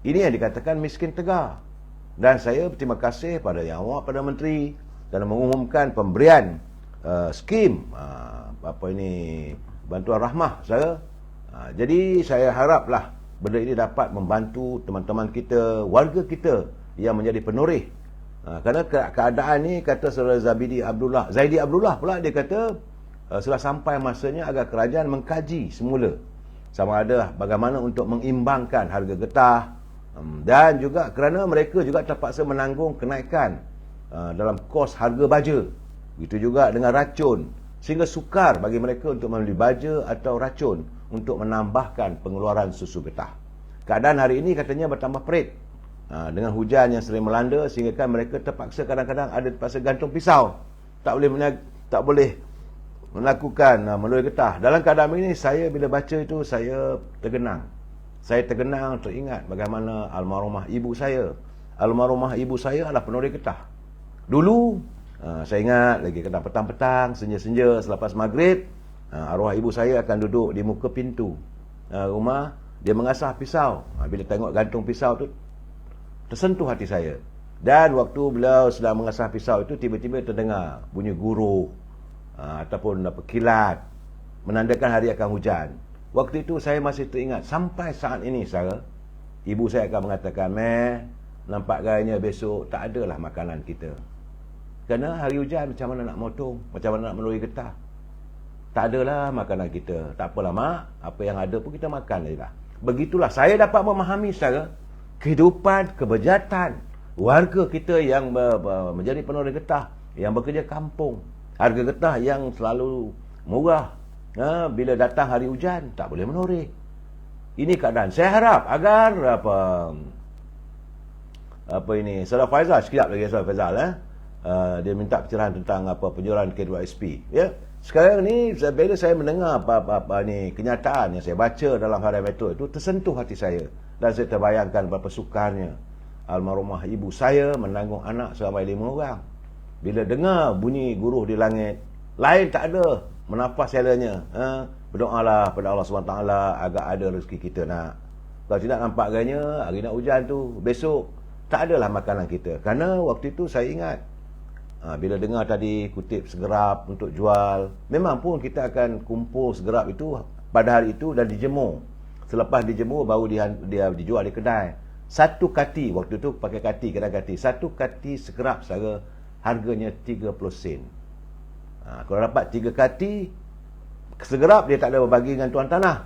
Ini yang dikatakan miskin tegar. Dan saya berterima kasih pada Yang Amat Perdana Menteri dalam mengumumkan pemberian skim bantuan rahmah, saudara. Jadi saya haraplah benda ini dapat membantu teman-teman kita, warga kita yang menjadi penoreh. Kerana keadaan ni, kata saudara Zaidi Abdullah pula, dia kata sudah sampai masanya agar kerajaan mengkaji semula sama ada bagaimana untuk mengimbangkan harga getah, dan juga kerana mereka juga terpaksa menanggung kenaikan dalam kos harga baja. Begitu juga dengan racun, sehingga sukar bagi mereka untuk membeli baja atau racun untuk menambahkan pengeluaran susu getah. Keadaan hari ini katanya bertambah perit dengan hujan yang sering melanda, sehingga kan mereka terpaksa kadang-kadang ada terpaksa gantung pisau, tak boleh melakukan menoreh getah. Dalam keadaan ini, saya bila baca itu saya tergenang. Saya tergenang, teringat bagaimana almarhumah ibu saya. Almarhumah ibu saya adalah penoreh getah. Dulu saya ingat lagi kadang petang-petang, senja-senja selepas maghrib, arwah ibu saya akan duduk di muka pintu rumah, dia mengasah pisau. Bila tengok gantung pisau tu, tersentuh hati saya. Dan waktu beliau sedang mengasah pisau itu, tiba-tiba terdengar bunyi guruh ataupun kilat, menandakan hari akan hujan. Waktu itu saya masih teringat sampai saat ini, saudara. Ibu saya akan mengatakan, nampak gayanya besok tak adalah makanan kita. Kerana hari hujan, macam mana nak motong, macam mana nak menoreh getah. Tak adalah makanan kita. Tak apalah mak, apa yang ada pun kita makan sajalah. Begitulah saya dapat memahami, saudara, kehidupan, kebejatan warga kita yang menjadi penoreh getah, yang bekerja kampung. Harga getah yang selalu murah, bila datang hari hujan tak boleh menoreh. Ini keadaan. Saya harap agar Saudara Faizal, sekejap lagi Saudara Faizal, dia minta pencerahan tentang penjualan K2SP. Ya. Sekarang ni bila saya mendengar kenyataan yang saya baca dalam Harian Metro itu, tersentuh hati saya, dan saya terbayangkan berapa sukarnya almarhumah ibu saya menanggung anak seramai 5 orang. Bila dengar bunyi guruh di langit, lain tak ada menafas selanya, berdoalah pada Allah SWT agar ada rezeki kita nak. Kalau tidak, nampak agaknya hari nak hujan tu, besok tak adalah makanan kita. Kerana waktu itu saya ingat, bila dengar tadi kutip segerap untuk jual, memang pun kita akan kumpul segerap itu pada hari itu dan dijemur. Selepas dijemur baru dia dijual di kedai. Satu kati, waktu itu pakai kati, kedai kati, satu kati segerap, saudara, harganya 30 sen. Kalau dapat 3 kati segerap, dia tak ada berbagi dengan tuan tanah.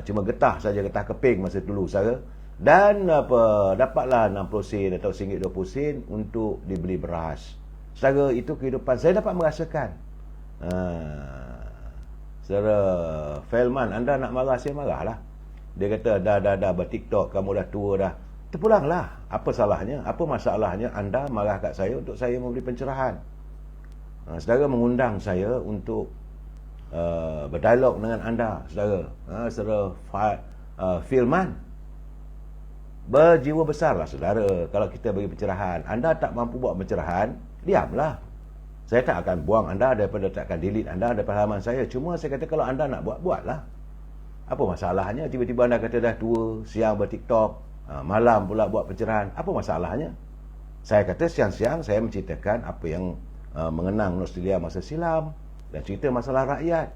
Cuma getah saja, getah keping masa dulu, saudara. Dan dapatlah 60 sen atau RM1.20 untuk dibeli beras. Saudara, itu kehidupan saya dapat merasakan. Saudara Felman, anda nak marah, saya marahlah. Dia kata, dah ber-TikTok, kamu dah tua dah. Terpulanglah. Apa salahnya? Apa masalahnya anda marah kat saya untuk saya memberi pencerahan? Saudara mengundang saya untuk berdialog dengan anda, saudara. Saudara Filman. Berjiwa besarlah saudara kalau kita bagi pencerahan. Anda tak mampu buat pencerahan, diamlah. Saya tak akan buang anda daripada, tak akan delete anda daripada halaman saya. Cuma saya kata kalau anda nak buat, buatlah. Apa masalahnya tiba-tiba anda kata dah tua, siang ber-TikTok, malam pula buat pencerahan? Apa masalahnya? Saya kata siang-siang saya menceritakan apa yang mengenang nostalgia masa silam dan cerita masalah rakyat.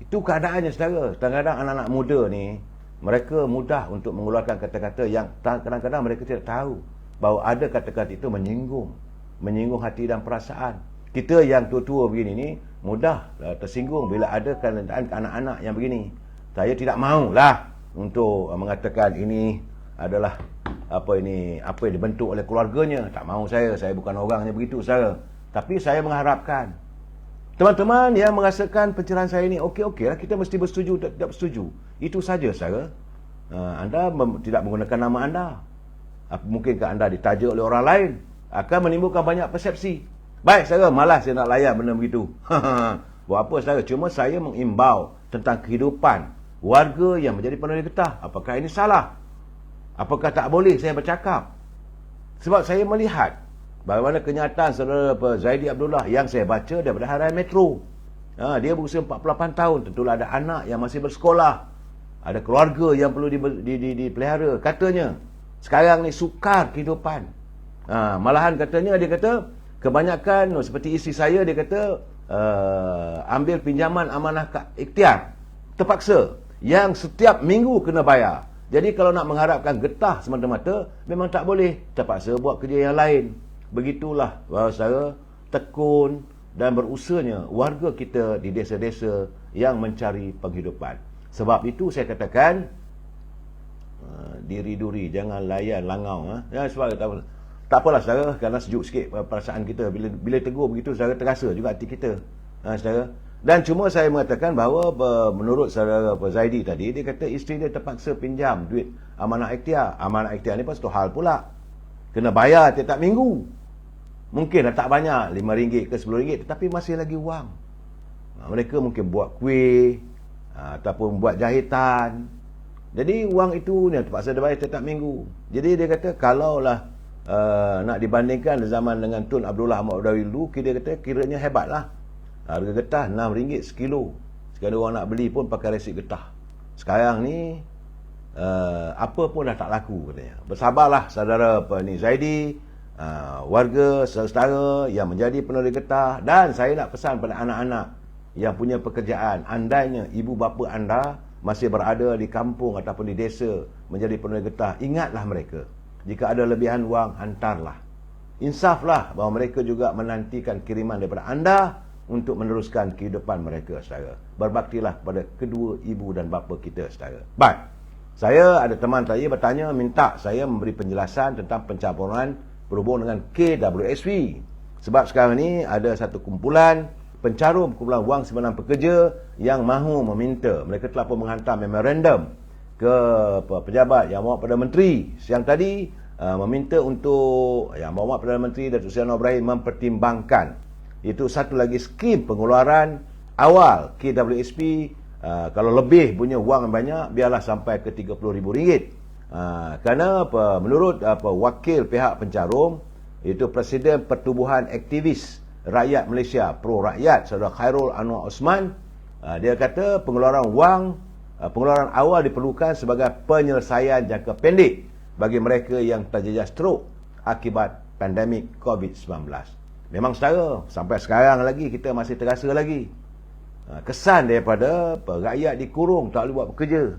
Itu keadaannya saudara. Kadang-kadang anak-anak muda ni, mereka mudah untuk mengeluarkan kata-kata yang kadang-kadang mereka tidak tahu bahawa ada kata-kata itu menyinggung hati dan perasaan. Kita yang tua-tua begini ni mudah tersinggung bila ada keadaan anak-anak yang begini. Saya tidak maulah untuk mengatakan ini adalah apa yang dibentuk oleh keluarganya. Tak mahu saya bukan orangnya begitu saudara. Tapi saya mengharapkan teman-teman yang merasakan pencerahan saya ini okey-okeylah, kita mesti bersetuju atau tidak bersetuju. Itu saja saudara. Anda tidak menggunakan nama anda. Mungkinkah anda ditaja oleh orang lain? Akan menimbulkan banyak persepsi. Baik saudara, malas saya nak layan benda begitu. Buat apa saudara? Cuma saya mengimbau tentang kehidupan warga yang menjadi penerima getah. Apakah ini salah? Apakah tak boleh saya bercakap? Sebab saya melihat bagaimana kenyataan saudara Zaidi Abdullah yang saya baca daripada harian Metro. Dia berusia 48 tahun. Tentulah ada anak yang masih bersekolah. Ada keluarga yang perlu dipelihara. Katanya, sekarang ni sukar kehidupan. Malahan katanya, dia kata, kebanyakan, seperti isteri saya, dia kata, ambil pinjaman amanah ikhtiar. Terpaksa. Yang setiap minggu kena bayar. Jadi kalau nak mengharapkan getah semata-mata, memang tak boleh. Terpaksa buat kerja yang lain. Begitulah saudara tekun dan berusahanya warga kita di desa-desa yang mencari penghidupan. Sebab itu saya katakan, diri duri, jangan layan langau. Sebab tak apalah saudara, kerana sejuk sikit perasaan kita. Bila tegur begitu, saudara terasa juga hati kita. Saudara. Dan cuma saya mengatakan bahawa menurut saudara Zaidi tadi, dia kata isteri dia terpaksa pinjam duit amanah ikhtiar. Amanah ikhtiar ni pun satu hal pula. Kena bayar tiap-tiap minggu. Mungkin tak banyak, RM5 ke RM10, tetapi masih lagi wang. Mereka mungkin buat kuih, ataupun buat jahitan. Jadi wang itu ni terpaksa dia bayar tiap minggu. Jadi dia kata kalaulah nak dibandingkan zaman dengan Tun Abdullah Ahmad Udawi dulu, dia kata kiranya hebatlah. Harga getah RM6 sekilo. Sekarang orang nak beli pun pakai resit getah. Sekarang ni apa pun dah tak laku katanya. Bersabarlah saudara Zaidi, warga saudara yang menjadi penerima getah. Dan saya nak pesan pada anak-anak yang punya pekerjaan, andainya ibu bapa anda masih berada di kampung ataupun di desa menjadi penerima getah, ingatlah mereka. Jika ada lebihan wang, hantarlah. Insaflah bahawa mereka juga menantikan kiriman daripada anda untuk meneruskan kehidupan mereka, saudara. Berbaktilah kepada kedua ibu dan bapa kita, saudara. Baik. Saya ada teman saya bertanya, minta saya memberi penjelasan tentang pencampuran berhubung dengan KWSP. Sebab sekarang ni ada satu kumpulan kumpulan wang simpanan pekerja yang mahu meminta. Mereka telah pun menghantar memorandum ke pejabat yang mahu pada menteri. Siang tadi meminta untuk yang mahu pada menteri Datuk Seri Anwar Ibrahim mempertimbangkan itu satu lagi skim pengeluaran awal KWSP. Kalau lebih punya wang yang banyak, biarlah sampai ke RM30,000. Kerana menurut wakil pihak pencarum, itu Presiden Pertubuhan Aktivis Rakyat Malaysia Pro Rakyat, Saudara Khairul Anwar Osman, dia kata pengeluaran awal diperlukan sebagai penyelesaian jangka pendek bagi mereka yang terjejas strok akibat pandemik COVID-19. Memang saudara, sampai sekarang lagi kita masih terasa lagi kesan daripada rakyat dikurung, tak boleh buat bekerja.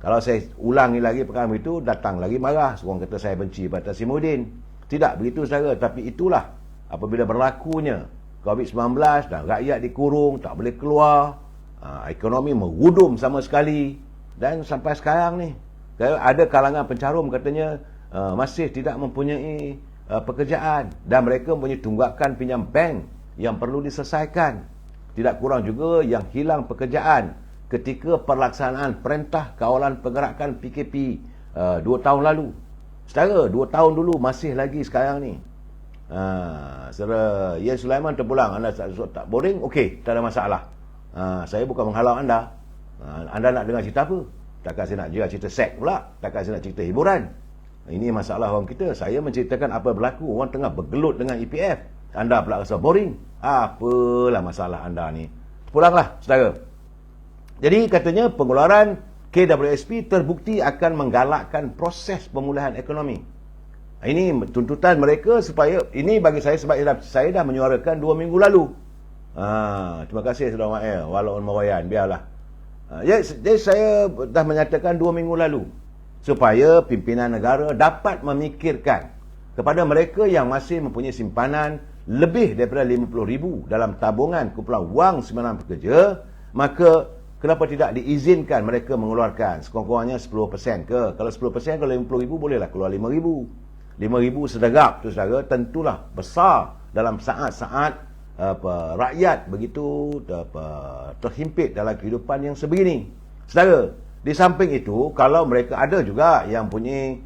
Kalau saya ulangi lagi perkara itu, datang lagi marah, orang kata saya benci Pak Tasimuddin. Tidak begitu saudara, tapi itulah apabila berlakunya COVID-19 dan rakyat dikurung, tak boleh keluar, ekonomi merudum sama sekali. Dan sampai sekarang ni ada kalangan pencarum katanya masih tidak mempunyai pekerjaan dan mereka mempunyai tunggakan pinjam bank yang perlu diselesaikan. Tidak kurang juga yang hilang pekerjaan ketika pelaksanaan Perintah Kawalan Pergerakan PKP 2 tahun lalu. Saudara, 2 tahun dulu masih lagi sekarang ni. Saudara Yen Sulaiman terpulang, anda tak boring? Okey, tak ada masalah. Saya bukan menghalau anda. Anda nak dengar cerita apa? Takkan saya nak cerita seks pula? Takkan saya nak cerita hiburan? Ini masalah orang kita. Saya menceritakan apa berlaku. Orang tengah bergelut dengan EPF. Anda pula rasa boring. Apalah masalah anda ni? Pulanglah, saudara. Jadi katanya pengeluaran KWSP terbukti akan menggalakkan proses pemulihan ekonomi. Ini tuntutan mereka supaya, ini bagi saya sebab saya dah menyuarakan 2 minggu lalu. Terima kasih Saudara Mael, walaupun merayan, biarlah. Jadi saya dah menyatakan 2 minggu lalu supaya pimpinan negara dapat memikirkan kepada mereka yang masih mempunyai simpanan lebih daripada 50,000 dalam tabungan kumpulan wang simpanan pekerja, maka kenapa tidak diizinkan mereka mengeluarkan sekurang-kurangnya 10% ke? Kalau 10%, kalau 50,000 bolehlah keluar 5,000. 5,000 sedegap tu saudara, tentulah besar dalam saat-saat rakyat begitu terhimpit dalam kehidupan yang sebegini. Saudara, di samping itu, kalau mereka ada juga yang punya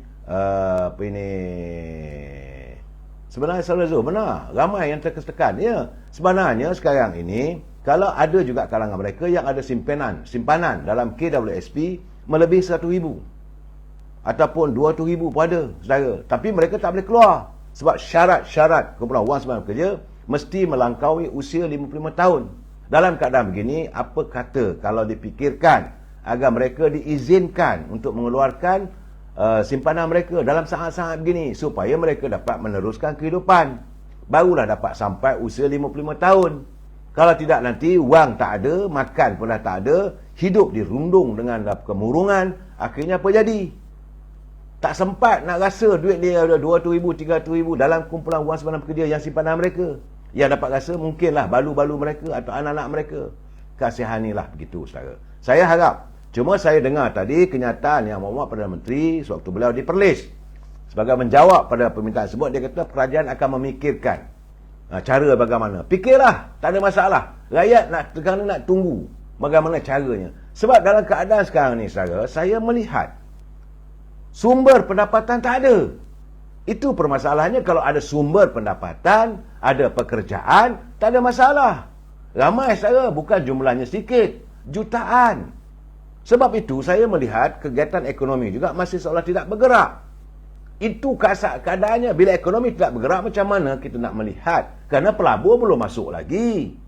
sebenarnya Saudara Zul, benar, ramai yang tertekan. Ya, sebenarnya sekarang ini, kalau ada juga kalangan mereka yang ada simpanan dalam KWSP melebihi 100,000 ataupun 200,000 pun ada, saudara. Tapi mereka tak boleh keluar sebab syarat-syarat kumpulan wang simpanan pekerja mesti melangkaui usia 55 tahun. Dalam keadaan begini, apa kata kalau dipikirkan agar mereka diizinkan untuk mengeluarkan simpanan mereka dalam saat-saat begini supaya mereka dapat meneruskan kehidupan, barulah dapat sampai usia 55 tahun. Kalau tidak nanti wang tak ada, makan pun dah tak ada, hidup dirundung dengan kemurungan, akhirnya apa jadi? Tak sempat nak rasa duit dia ada 200,000, 300,000 dalam kumpulan wang simpanan pekerja yang simpanan mereka. Yang dapat rasa mungkinlah balu-balu mereka atau anak-anak mereka. Kasihanilah begitu, saudara. Saya harap, cuma saya dengar tadi kenyataan yang Muhammad Perdana Menteri sewaktu beliau di Perlis, sebagai menjawab pada permintaan tersebut, dia kata kerajaan akan memikirkan cara bagaimana. Fikirlah, tak ada masalah. Rakyat nak tunggu bagaimana caranya. Sebab dalam keadaan sekarang ni, saudara, saya melihat sumber pendapatan tak ada. Itu permasalahannya. Kalau ada sumber pendapatan, ada pekerjaan, tak ada masalah. Ramai, saudara, bukan jumlahnya sedikit, jutaan. Sebab itu saya melihat kegiatan ekonomi juga masih seolah tidak bergerak. Itu keadaannya. Bila ekonomi tidak bergerak, macam mana kita nak melihat? Kerana pelabur belum masuk lagi.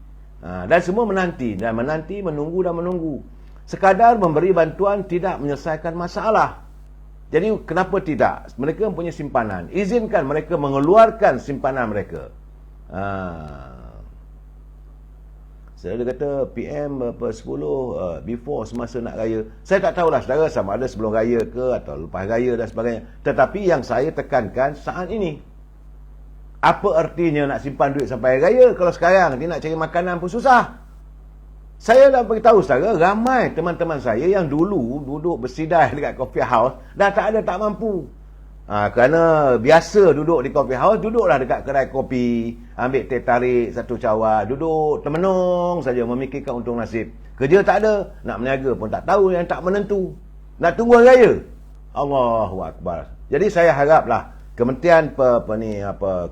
Dan semua menanti, menunggu. Sekadar memberi bantuan tidak menyelesaikan masalah. Jadi kenapa tidak? Mereka mempunyai simpanan, izinkan mereka mengeluarkan simpanan mereka. Saya kata PM 10 before semasa nak raya. Saya tak tahulah, saudara, sama ada sebelum raya ke atau lepas raya dan sebagainya. Tetapi yang saya tekankan saat ini, apa artinya nak simpan duit sampai raya kalau sekarang dia nak cari makanan pun susah. Saya dah beritahu, saudara, ramai teman-teman saya yang dulu duduk bersidai dekat coffee house dah tak mampu. Kerana biasa duduk di coffee house, duduklah dekat kedai kopi, ambil teh tarik satu cawan, duduk termenung saja memikirkan untung nasib. Kerja tak ada, nak berniaga pun tak tahu, yang tak menentu. Nak tunggu hari raya. Allahu Akbar. Jadi saya haraplah Kementerian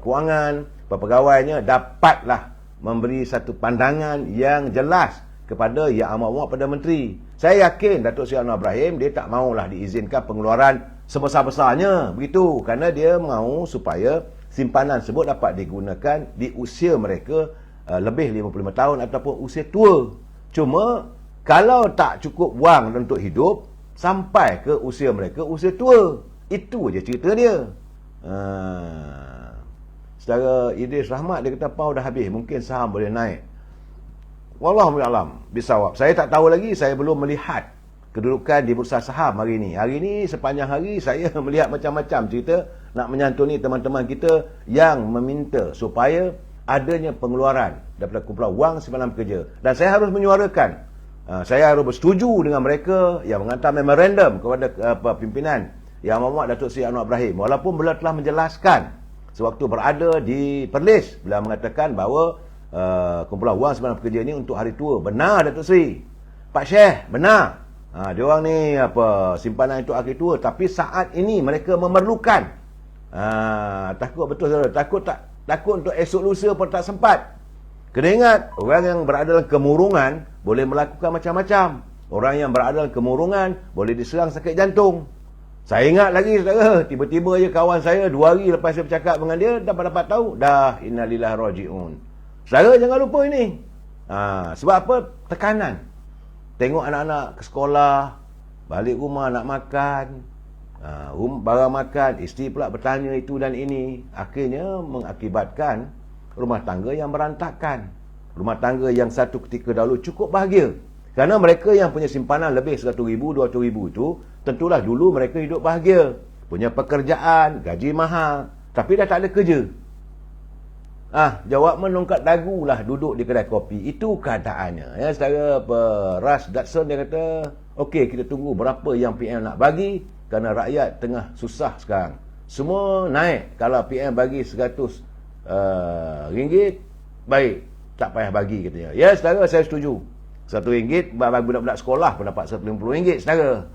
Kewangan, pegawainya dapatlah memberi satu pandangan yang jelas kepada Yang Amat Perdana Menteri. Saya yakin Datuk Seri Anwar Ibrahim dia tak maulah diizinkan pengeluaran sebesar-besarnya begitu, kerana dia mahu supaya simpanan tersebut dapat digunakan di usia mereka lebih 55 tahun ataupun usia tua. Cuma kalau tak cukup wang untuk hidup sampai ke usia mereka usia tua, itu je cerita dia. Saudara Idris Rahmat dia kata pau dah habis, mungkin saham boleh naik. Wallahu a'lam bisawab. Saya tak tahu lagi, saya belum melihat kedudukan di bursa saham hari ini. Hari ini sepanjang hari saya melihat macam-macam cerita nak menyantuni teman-teman kita yang meminta supaya adanya pengeluaran daripada kumpulan wang simpanan pekerja. Dan saya harus menyuarakan, saya harus bersetuju dengan mereka yang menghantar memorandum kepada pimpinan Yang Amat Datuk Seri Anwar Ibrahim. Walaupun beliau telah menjelaskan sewaktu berada di Perlis, beliau mengatakan bahawa kumpulan wang simpanan pekerja ini untuk hari tua. Benar, Datuk Seri. Pak Syekh, benar. Dia orang ni simpanan itu akhir tua, tapi saat ini mereka memerlukan. Takut betul saudara, takut untuk esok lusa pun tak sempat. Kena ingat, orang yang berada dalam kemurungan boleh melakukan macam-macam. Orang yang berada dalam kemurungan boleh diserang sakit jantung. Saya ingat lagi saudara, tiba-tiba je kawan saya 2 hari lepas saya bercakap dengan dia dapat tahu dah innalillahi rajiun. Saudara jangan lupa ini. Sebab apa? Tekanan. Tengok anak-anak ke sekolah, balik rumah nak makan, barang makan, isteri pula bertanya itu dan ini. Akhirnya mengakibatkan rumah tangga yang berantakan. Rumah tangga yang satu ketika dahulu cukup bahagia. Kerana mereka yang punya simpanan lebih 100,000, 200,000 itu, tentulah dulu mereka hidup bahagia. Punya pekerjaan, gaji mahal, tapi dah tak ada kerja. Jawab menongkat dagu lah duduk di kedai kopi. Itu keadaannya. Ya, saudara Rush Dodson dia kata, okey kita tunggu berapa yang PM nak bagi, kerana rakyat tengah susah sekarang. Semua naik. Kalau PM bagi 100 ringgit, baik, tak payah bagi katanya. Ya saudara, saya setuju. RM1 bagi budak-budak sekolah pun dapat RM150 saudara.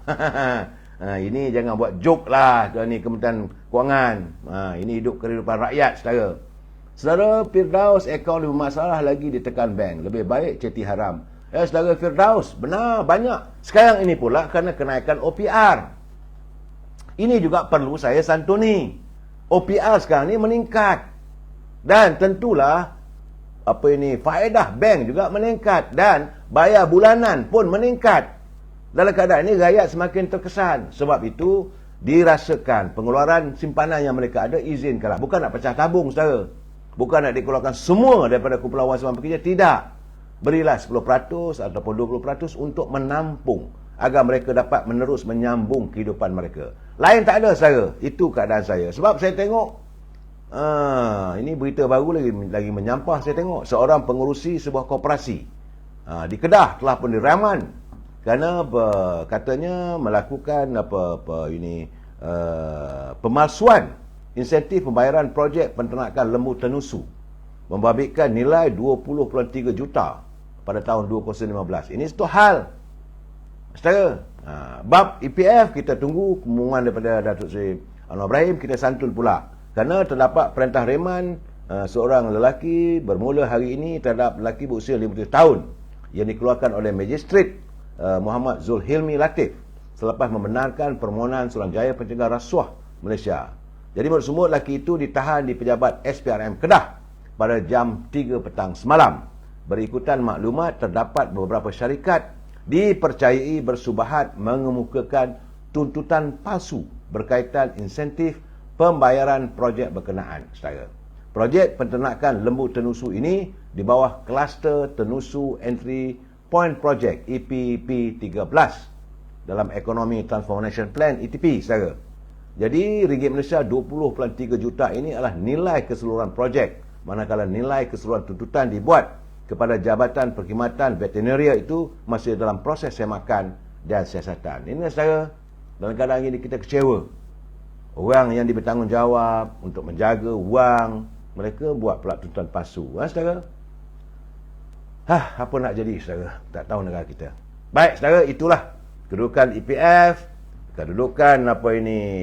Ini jangan buat joke lah. Ini Kementerian Kewangan. Ini hidup kehidupan rakyat saudara. Saudara Firdaus akaun dia bermasalah lagi ditekan bank. Lebih baik cuti haram. Ya saudara Firdaus, benar banyak. Sekarang ini pula kerana kenaikan OPR. Ini juga perlu saya santuni. OPR sekarang ni meningkat. Dan tentulah faedah bank juga meningkat dan bayar bulanan pun meningkat. Dalam keadaan ini rakyat semakin terkesan. Sebab itu dirasakan pengeluaran simpanan yang mereka ada izinkanlah. Bukan nak pecah tabung saudara. Bukan nak dikeluarkan semua daripada kumpulan wang simpan pekerja. Tidak. Berilah 10% ataupun 20% untuk menampung agar mereka dapat menerus menyambung kehidupan mereka. Lain tak ada saudara. Itu keadaan saya. Sebab saya tengok ini berita baru lagi menyampah. Saya tengok seorang pengurusi sebuah koperasi di Kedah telah pun diraman kerana katanya melakukan pemalsuan insentif pembayaran projek penternakan lembu tenusu, membabitkan nilai 20.3 juta pada tahun 2015. Ini satu hal saudara. Bab EPF kita tunggu kemumuan daripada Datuk Seri Anwar Ibrahim, kita santun pula. Kerana terdapat perintah reman seorang lelaki bermula hari ini terhadap lelaki berusia 50 tahun yang dikeluarkan oleh Magistrat Muhammad Zulhilmi Latif selepas membenarkan permohonan Suruhanjaya Pencegah Rasuah Malaysia. Jadi menurut semua lelaki itu ditahan di pejabat SPRM Kedah pada jam 3 petang semalam. Berikutan maklumat terdapat beberapa syarikat dipercayai bersubahat mengemukakan tuntutan palsu berkaitan insentif pembayaran projek berkenaan saudara. Projek penternakan lembu tenusu ini di bawah kluster Tenusu Entry Point Project EPP 13 dalam Economy Transformation Plan ETP saudara. Jadi ringgit Malaysia 20.3 juta ini adalah nilai keseluruhan projek, manakala nilai keseluruhan tuntutan dibuat kepada Jabatan Perkhidmatan Veterinaria itu masih dalam proses semakan dan siasatan. Ini saudara, dalam keadaan ini kita kecewa. Orang yang bertanggungjawab untuk menjaga wang, mereka buat pula tuntutan palsu. Saudara? Apa nak jadi saudara? Tak tahu negara kita. Baik saudara, itulah kedudukan EPF, kedudukan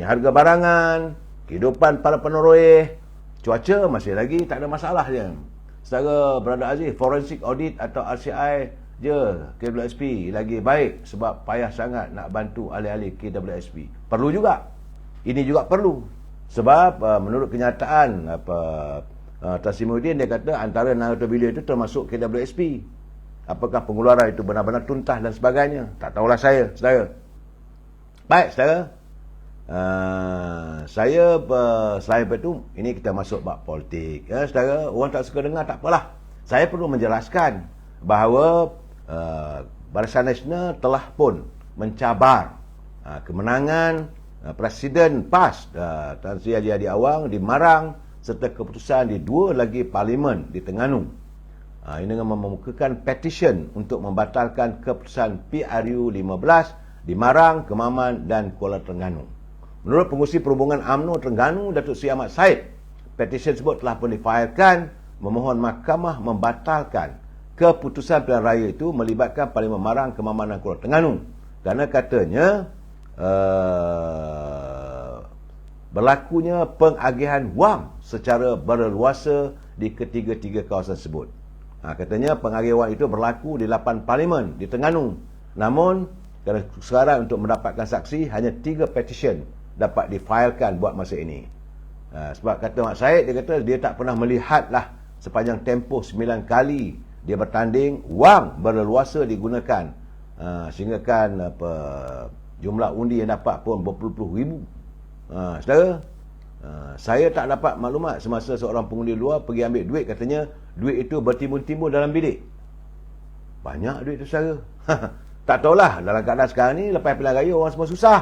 harga barangan, kehidupan para peneroih, cuaca masih lagi tak ada masalah je. Saudara Berada Aziz, Forensic Audit atau RCI je KWSP lagi baik sebab payah sangat nak bantu ahli-ahli KWSP. Perlu juga. Ini juga perlu. Sebab menurut kenyataan Tasimuddin, dia kata antara Naratabila itu termasuk KWSP. Apakah pengeluaran itu benar-benar tuntas dan sebagainya? Tak tahulah saya, saudara. Baik, saudara. Saya selain itu, ini kita masuk bab politik. Ya, saudara, orang tak suka dengar, tak apalah. Saya perlu menjelaskan bahawa Barisan Nasional telah pun mencabar kemenangan Presiden PAS Tan Sri Haji Awang di Marang serta keputusan di 2 lagi parlimen di Terengganu. Ini dengan memukakan petition untuk membatalkan keputusan PRU 15 di Marang, Kemaman dan Kuala Terengganu. Menurut Pengurusi Perhubungan UMNO Terengganu, Datuk Seri Ahmad Said, petisi tersebut telah pun difailkan memohon mahkamah membatalkan keputusan pilihan raya itu melibatkan Parlimen Marang Kemamanan Kuala Terengganu. Kerana katanya berlakunya pengagihan wang secara berleluasa di ketiga-tiga kawasan tersebut. Katanya pengagihan wang itu berlaku di 8 parlimen di Terengganu. Namun kerana sekarang untuk mendapatkan saksi hanya 3 petition dapat difailkan buat masa ini. Sebab kata Mak Syed, dia kata dia tak pernah melihatlah sepanjang tempoh 9 kali dia bertanding wang berleluasa digunakan, sehingga kan jumlah undi yang dapat pun berpuluh-puluh ribu. Saudara, saya tak dapat maklumat semasa seorang pengundi luar pergi ambil duit, katanya duit itu bertimbun-timbun dalam bilik. Banyak duit tu saudara. Tak tahulah dalam keadaan sekarang ni, lepas pilihan raya orang semua susah.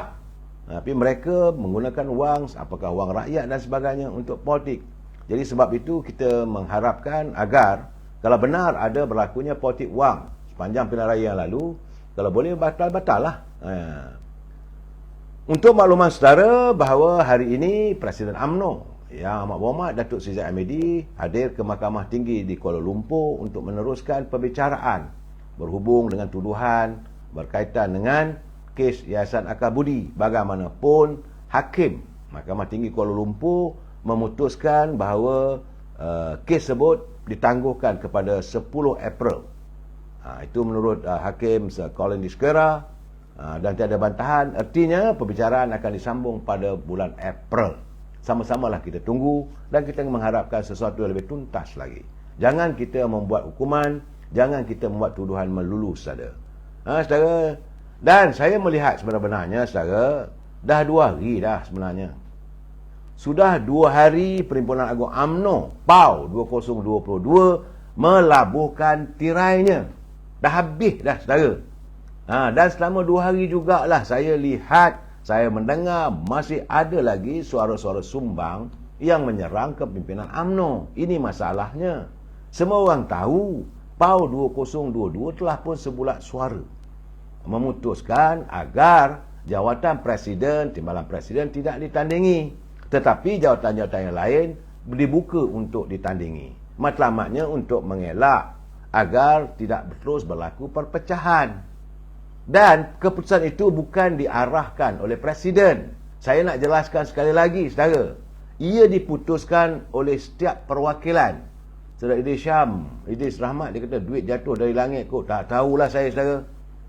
Tapi mereka menggunakan wang, apakah wang rakyat dan sebagainya untuk politik. Jadi sebab itu kita mengharapkan agar kalau benar ada berlakunya politik wang sepanjang pilihan raya yang lalu, kalau boleh batal-batal lah. Untuk makluman saudara bahawa hari ini Presiden UMNO Yang Amat Berhormat Datuk Seri Zahid Hamidi hadir ke Mahkamah Tinggi di Kuala Lumpur untuk meneruskan pembicaraan berhubung dengan tuduhan berkaitan dengan kes Yayasan Akal Budi. Bagaimanapun Hakim Mahkamah Tinggi Kuala Lumpur memutuskan bahawa kes tersebut ditangguhkan kepada 10 April. Itu menurut Hakim Sir Colin Diskera, dan tiada bantahan. Artinya pembicaraan akan disambung pada bulan April. Sama-samalah kita tunggu dan kita mengharapkan sesuatu yang lebih tuntas lagi. Jangan kita membuat hukuman, jangan kita membuat tuduhan melulu saja. Saudara, dan saya melihat sebenarnya saudara, dah 2 hari dah sebenarnya. Sudah 2 hari Perhimpunan Agung UMNO PAU 2022 melabuhkan tirainya. Dah habis dah saudara. Dan selama 2 hari jugalah saya lihat, saya mendengar masih ada lagi suara-suara sumbang yang menyerang kepimpinan UMNO. Ini masalahnya. Semua orang tahu PAU 2022 telah pun sebulat suara memutuskan agar jawatan Presiden, Timbalan Presiden tidak ditandingi, tetapi jawatan-jawatan yang lain dibuka untuk ditandingi. Matlamatnya untuk mengelak agar tidak terus berlaku perpecahan. Dan keputusan itu bukan diarahkan oleh Presiden. Saya nak jelaskan sekali lagi, saudara. Ia diputuskan oleh setiap perwakilan. Saudara Idris Rahmat, dia kata duit jatuh dari langit kot. Tak tahulah saya, saudara.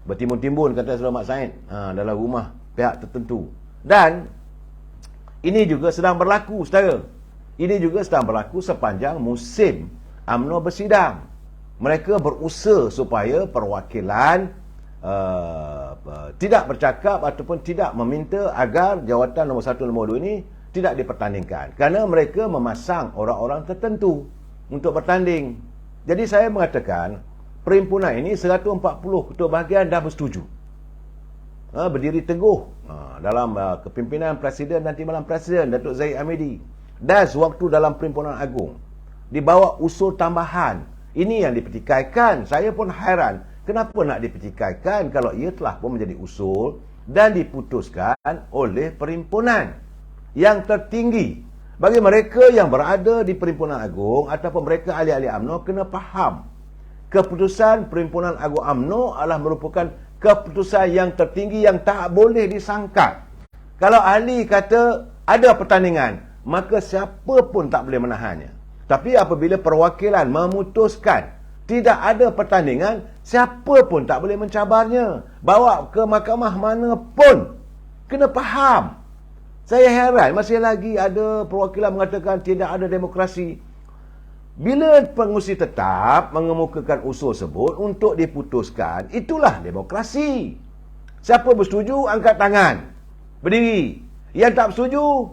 Bertimbun-timbun, kata Saudara Mak Syed, dalam rumah pihak tertentu. Dan ini juga sedang berlaku, saudara. Ini juga sedang berlaku sepanjang musim UMNO bersidang. Mereka berusaha supaya perwakilan tidak bercakap ataupun tidak meminta agar jawatan nombor 1 nombor 2 ini tidak dipertandingkan, kerana mereka memasang orang-orang tertentu untuk bertanding. Jadi saya mengatakan perhimpunan ini 140 ketua bahagian dah bersetuju, berdiri teguh dalam kepimpinan Presiden dan Timbalan Presiden Datuk Zahid Hamidi. Dan sewaktu dalam Perhimpunan Agung dibawa usul tambahan, ini yang dipertikaikan. Saya pun hairan, kenapa nak dipertikaikan kalau ia telah pun menjadi usul dan diputuskan oleh perhimpunan yang tertinggi. Bagi mereka yang berada di Perhimpunan Agung ataupun mereka ahli-ahli UMNO kena faham, keputusan Perhimpunan Agung UMNO adalah merupakan keputusan yang tertinggi yang tak boleh disangkal. Kalau ahli kata ada pertandingan, maka siapa pun tak boleh menahannya. Tapi apabila perwakilan memutuskan tidak ada pertandingan, siapa pun tak boleh mencabarnya. Bawa ke mahkamah mana pun. Kena faham. Saya heran masih lagi ada perwakilan mengatakan tidak ada demokrasi. Bila pengurusi tetap mengemukakan usul tersebut untuk diputuskan, itulah demokrasi. Siapa bersetuju, angkat tangan, berdiri. Yang tak bersetuju,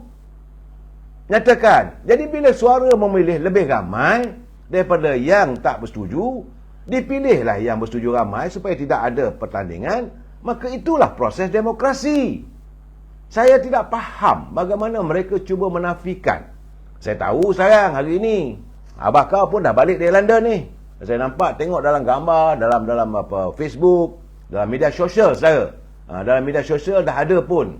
nyatakan. Jadi bila suara memilih lebih ramai daripada yang tak bersetuju, dipilihlah yang bersetuju ramai supaya tidak ada pertandingan, maka itulah proses demokrasi. Saya tidak faham bagaimana mereka cuba menafikan. Saya tahu sayang hari ini abah kau pun dah balik dari London ni. Saya nampak tengok dalam gambar, dalam Facebook, dalam media sosial saya. Dalam media sosial dah ada pun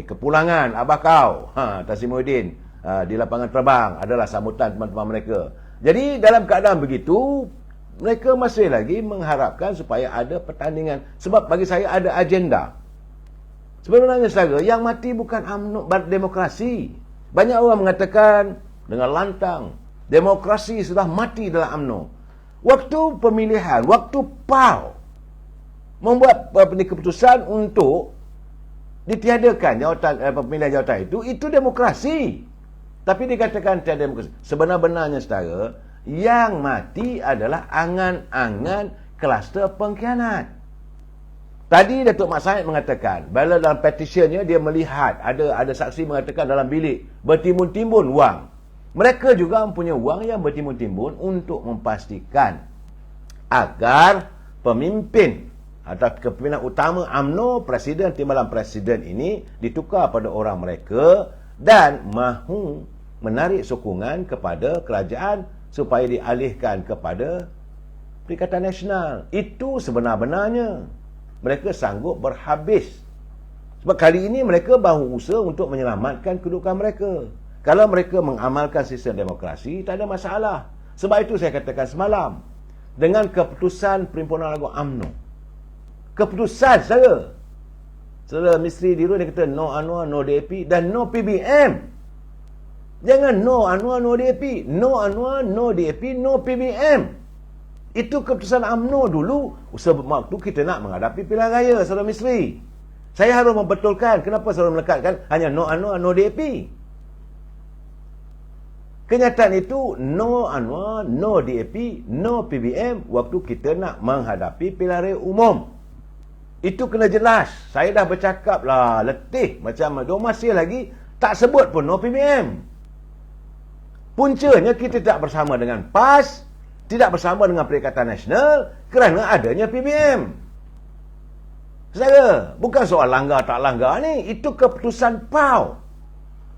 kepulangan abah kau, Tasimuddin, di lapangan terbang. Adalah sambutan teman-teman mereka. Jadi dalam keadaan begitu, mereka masih lagi mengharapkan supaya ada pertandingan. Sebab bagi saya ada agenda. Sebenarnya saudara, yang mati bukan UMNO, demokrasi. Banyak orang mengatakan dengan lantang, demokrasi sudah mati dalam UMNO. Waktu pemilihan, waktu PAU membuat keputusan untuk ditiadakan pemilihan jawatan itu demokrasi. Tapi dikatakan tiada demokrasi. Sebenar-benarnya saudara, yang mati adalah angan-angan kluster pengkhianat. Tadi Datuk Mat Syed mengatakan, bila dalam petitionnya dia melihat ada saksi mengatakan dalam bilik bertimbun-timbun wang. Mereka juga mempunyai wang yang bertimbun-timbun untuk memastikan agar pemimpin atau kepimpinan utama UMNO, Presiden Timbalan Presiden ini ditukar pada orang mereka dan mahu menarik sokongan kepada kerajaan supaya dialihkan kepada Perikatan Nasional. Itu sebenar-benarnya mereka sanggup berhabis. Sebab kali ini mereka bahu usaha untuk menyelamatkan kedudukan mereka. Kalau mereka mengamalkan sistem demokrasi, tak ada masalah. Sebab itu saya katakan semalam, dengan keputusan Perhimpunan Agung UMNO, keputusan saudara Misteri Dirun dia kata no UNWA, no DAP dan no PBM. Jangan no UNWA, no DAP. No UNWA, no DAP, no PBM. Itu keputusan UMNO dulu. Sebab waktu kita nak menghadapi pilihan raya, saudara Misteri. Saya harus membetulkan kenapa saudara melekatkan hanya no UNWA, no DAP. Kenyataan itu no UNWA, no DAP, no PBM waktu kita nak menghadapi pilihan raya umum. Itu kena jelas. Saya dah bercakap lah, letih macam masih lagi tak sebut pun no PBM. Puncanya kita tak bersama dengan PAS, tidak bersama dengan Perikatan Nasional kerana adanya PBM. Saudara, bukan soal langgar tak langgar ni, itu keputusan PAU.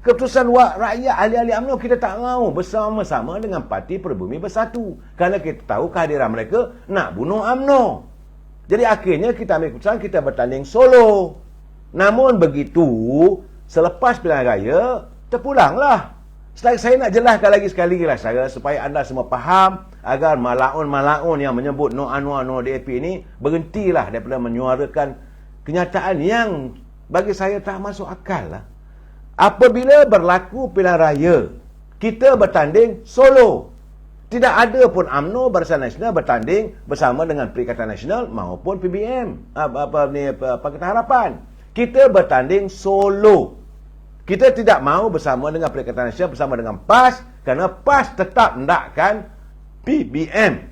Keputusan rakyat ahli-ahli UMNO, kita tak mahu bersama-sama dengan Parti Pribumi Bersatu kerana kita tahu kehadiran mereka nak bunuh UMNO. Jadi akhirnya kita ambil keputusan, kita bertanding solo. Namun begitu, selepas pilihan raya, terpulanglah. Saya nak jelaskan lagi sekali lah saudara, supaya anda semua faham agar malaun-malaun yang menyebut no UNWA, no DAP ini berhentilah daripada menyuarakan kenyataan yang bagi saya tak masuk akal lah. Apabila berlaku pilihan raya, kita bertanding solo. Tidak ada pun UMNO Barisan Nasional bertanding bersama dengan Perikatan Nasional maupun PBM, Pakatan Harapan. Kita bertanding solo. Kita tidak mahu bersama dengan Perikatan Nasional, bersama dengan PAS, kerana PAS tetap hendakkan PBM.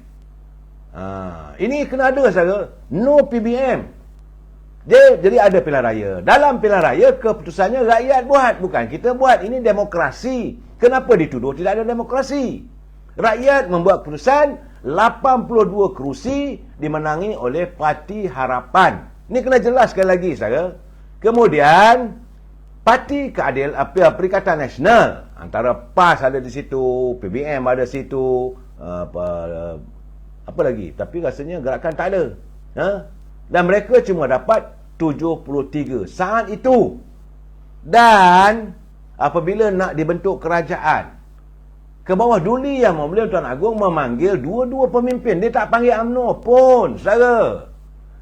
Ini kena ada saudara, no PBM. Jadi ada pilihan raya. Dalam pilihan raya, keputusannya rakyat buat, bukan kita buat. Ini demokrasi. Kenapa dituduh tidak ada demokrasi? Rakyat membuat keputusan, 82 kerusi dimenangi oleh Parti Harapan. Ini kena jelaskan lagi saudara. Kemudian Parti Perikatan Nasional, antara PAS ada di situ, PBM ada di situ, apa lagi? Tapi rasanya gerakan tak ada. Dan mereka cuma dapat 73 saat itu. Dan apabila nak dibentuk kerajaan, ke bawah Duli Yang Mulia Tuan Agong memanggil dua-dua pemimpin. Dia tak panggil UMNO pun, saudara.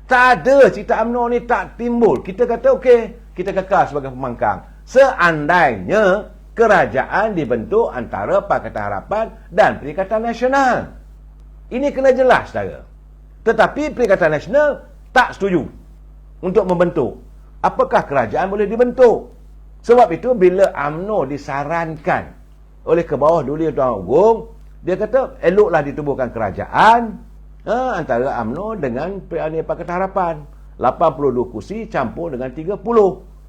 Tak ada cerita UMNO ni tak timbul. Kita kata okey, kita kekal sebagai pembangkang. Seandainya kerajaan dibentuk antara Pakatan Harapan dan Perikatan Nasional. Ini kena jelas, saudara. Tetapi Perikatan Nasional tak setuju untuk membentuk. Apakah kerajaan boleh dibentuk? Sebab itu bila UMNO disarankan oleh ke bawah Duli Tuan Agong, dia kata eloklah ditubuhkan kerajaan antara UMNO dengan Pakatan Harapan. 82 kursi campur dengan 30.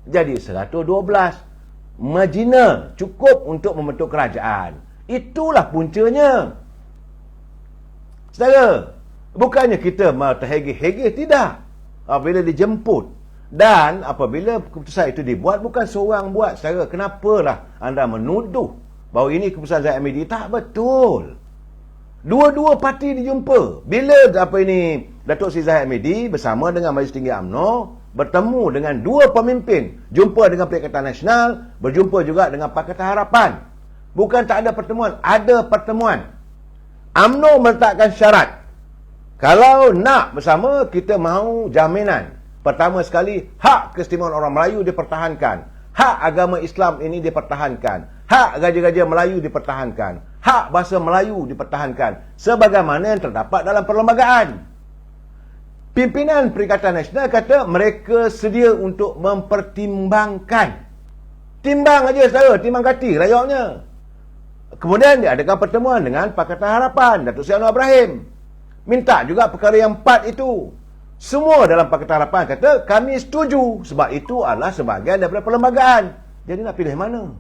Jadi 112. Marginal cukup untuk membentuk kerajaan. Itulah puncanya. Saudara, bukannya kita terhege-hege, tidak. Apabila dijemput dan apabila keputusan itu dibuat, bukan seorang buat. Saudara, kenapalah anda menuduh bahawa ini keputusan Zahid Hamidi? Tak betul. Dua-dua parti dijumpa. Bila Datuk Seri Zahid Hamidi bersama dengan Majlis Tinggi UMNO bertemu dengan dua pemimpin, jumpa dengan Perikatan Nasional, berjumpa juga dengan Pakatan Harapan. Bukan tak ada pertemuan, ada pertemuan. UMNO meletakkan syarat. Kalau nak bersama, kita mahu jaminan. Pertama sekali, hak keistimewaan orang Melayu dipertahankan. Hak agama Islam ini dipertahankan. Hak raja-raja Melayu dipertahankan. Hak bahasa Melayu dipertahankan. Sebagaimana yang terdapat dalam perlembagaan. Pimpinan Perikatan Nasional kata mereka sedia untuk mempertimbangkan. Timbang aja saudara, timbang kati rayaknya. Kemudian diadakan pertemuan dengan Pakatan Harapan, Datuk Seri Anwar Ibrahim. Minta juga perkara yang 4 itu. Semua dalam Pakatan Harapan kata kami setuju sebab itu adalah sebahagian daripada perlembagaan. Jadi nak pilih mana?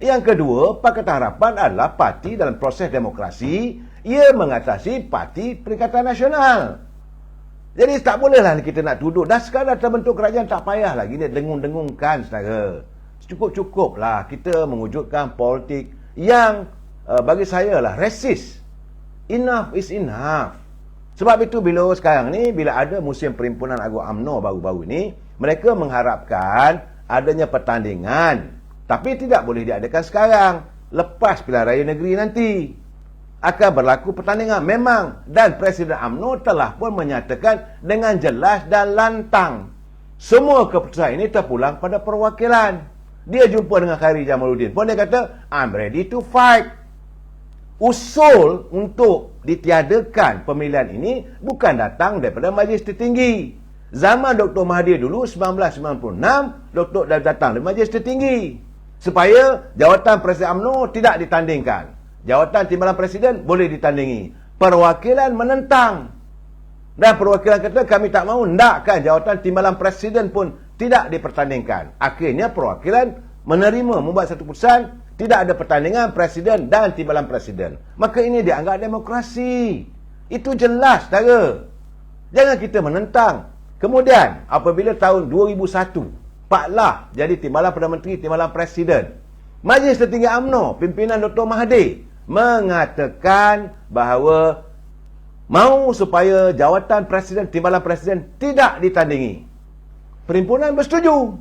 Yang kedua, Pakatan Harapan adalah parti dalam proses demokrasi. Ia mengatasi Parti Perikatan Nasional. Jadi tak bolehlah kita nak duduk. Dah sekarang terbentuk kerajaan, tak payah lagi dia dengung-dengungkan saudara. Cukup-cukuplah kita mewujudkan politik yang bagi saya lah resis. Enough is enough. Sebab itu bila sekarang ni, bila ada musim Perhimpunan Agung UMNO baru-baru ni, mereka mengharapkan adanya pertandingan. Tapi tidak boleh diadakan sekarang. Lepas pilihan raya negeri nanti akan berlaku pertandingan memang, dan Presiden UMNO telah pun menyatakan dengan jelas dan lantang semua keputusan ini terpulang pada perwakilan. Dia jumpa dengan Khairi Jamaluddin pun dia kata I'm ready to fight. Usul untuk ditiadakan pemilihan ini bukan datang daripada Majlis Tertinggi. Zaman Dr. Mahathir dulu 1996 Dr. datang dari Majlis Tertinggi supaya jawatan Presiden UMNO tidak ditandingkan. Jawatan timbalan presiden boleh ditandingi. Perwakilan menentang. Dan perwakilan kata kami tak mahu, hendakkan jawatan timbalan presiden pun tidak dipertandingkan. Akhirnya perwakilan menerima, membuat satu keputusan, tidak ada pertandingan presiden dan timbalan presiden. Maka ini dianggap demokrasi. Itu jelas, saudara. Jangan kita menentang. Kemudian, apabila tahun 2001, Pak Lah jadi timbalan Perdana Menteri, timbalan presiden. Majlis Tertinggi UMNO, pimpinan Dr. Mahathir mengatakan bahawa mahu supaya jawatan presiden, timbalan presiden tidak ditandingi. Perhimpunan bersetuju.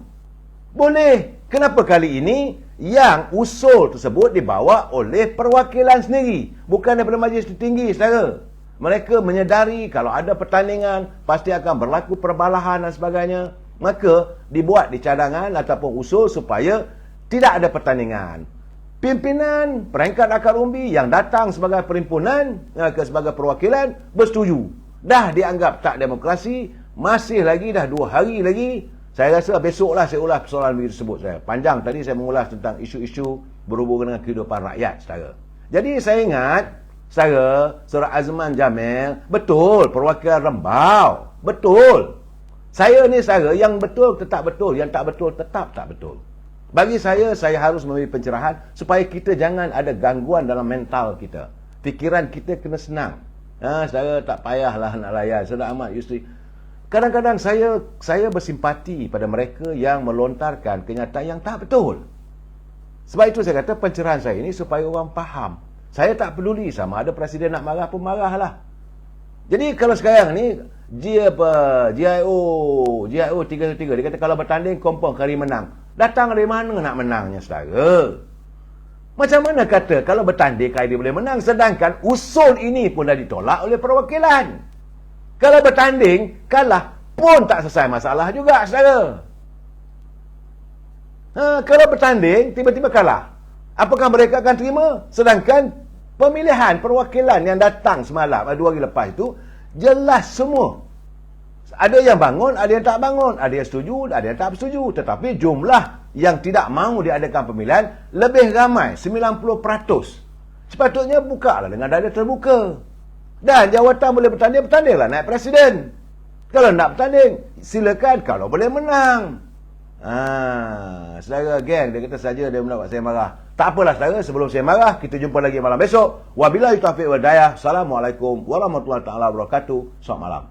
Boleh. Kenapa kali ini yang usul tersebut dibawa oleh perwakilan sendiri, bukan daripada Majlis Tertinggi, saudara? Mereka menyedari kalau ada pertandingan pasti akan berlaku perbalahan dan sebagainya. Maka dibuat di cadangan ataupun usul supaya tidak ada pertandingan. Pimpinan peringkat akar umbi yang datang sebagai perhimpunan, sebagai perwakilan, bersetuju. Dah dianggap tak demokrasi, masih lagi dah 2 hari lagi. Saya rasa besoklah saya ulas persoalan tersebut. Panjang tadi saya mengulas tentang isu-isu berhubungan dengan kehidupan rakyat, saudara. Jadi saya ingat, saudara Azman Jamil, betul perwakilan Rembau. Betul. Saya ni saudara, yang betul tetap betul, yang tak betul tetap tak betul. Bagi saya harus memberi pencerahan supaya kita jangan ada gangguan dalam mental kita. Fikiran kita kena senang. Saudara tak payahlah nak layan. Saudara Ahmad Yusri. Kadang-kadang saya bersimpati pada mereka yang melontarkan kenyataan yang tak betul. Sebab itu saya kata pencerahan saya ini supaya orang faham. Saya tak peduli sama ada presiden nak marah pun marahlah. Jadi kalau sekarang ni GIO 3-3 dia kata kalau bertanding confirm Khairi menang. Datang dari mana nak menangnya, saudara? Macam mana kata kalau bertanding Khairi boleh menang, sedangkan usul ini pun dah ditolak oleh perwakilan. Kalau bertanding kalah pun tak selesai masalah juga, saudara. Kalau bertanding tiba-tiba kalah, apakah mereka akan terima? Sedangkan pemilihan perwakilan yang datang semalam 2 hari lepas itu jelas semua. Ada yang bangun, ada yang tak bangun, ada yang setuju, ada yang tak setuju. Tetapi jumlah yang tidak mahu diadakan pemilihan lebih ramai, 90%. Sepatutnya bukalah dengan dada terbuka. Dan jawatan boleh bertanding, bertandinglah naik presiden. Kalau nak bertanding, silakan kalau boleh menang. Saudara geng, dia kata saja dia mendapat saya marah. Tak apalah saudara, sebelum saya marah, kita jumpa lagi malam besok. Wabillahi taufiq wal hidayah. Assalamualaikum warahmatullahi wabarakatuh. Selamat malam.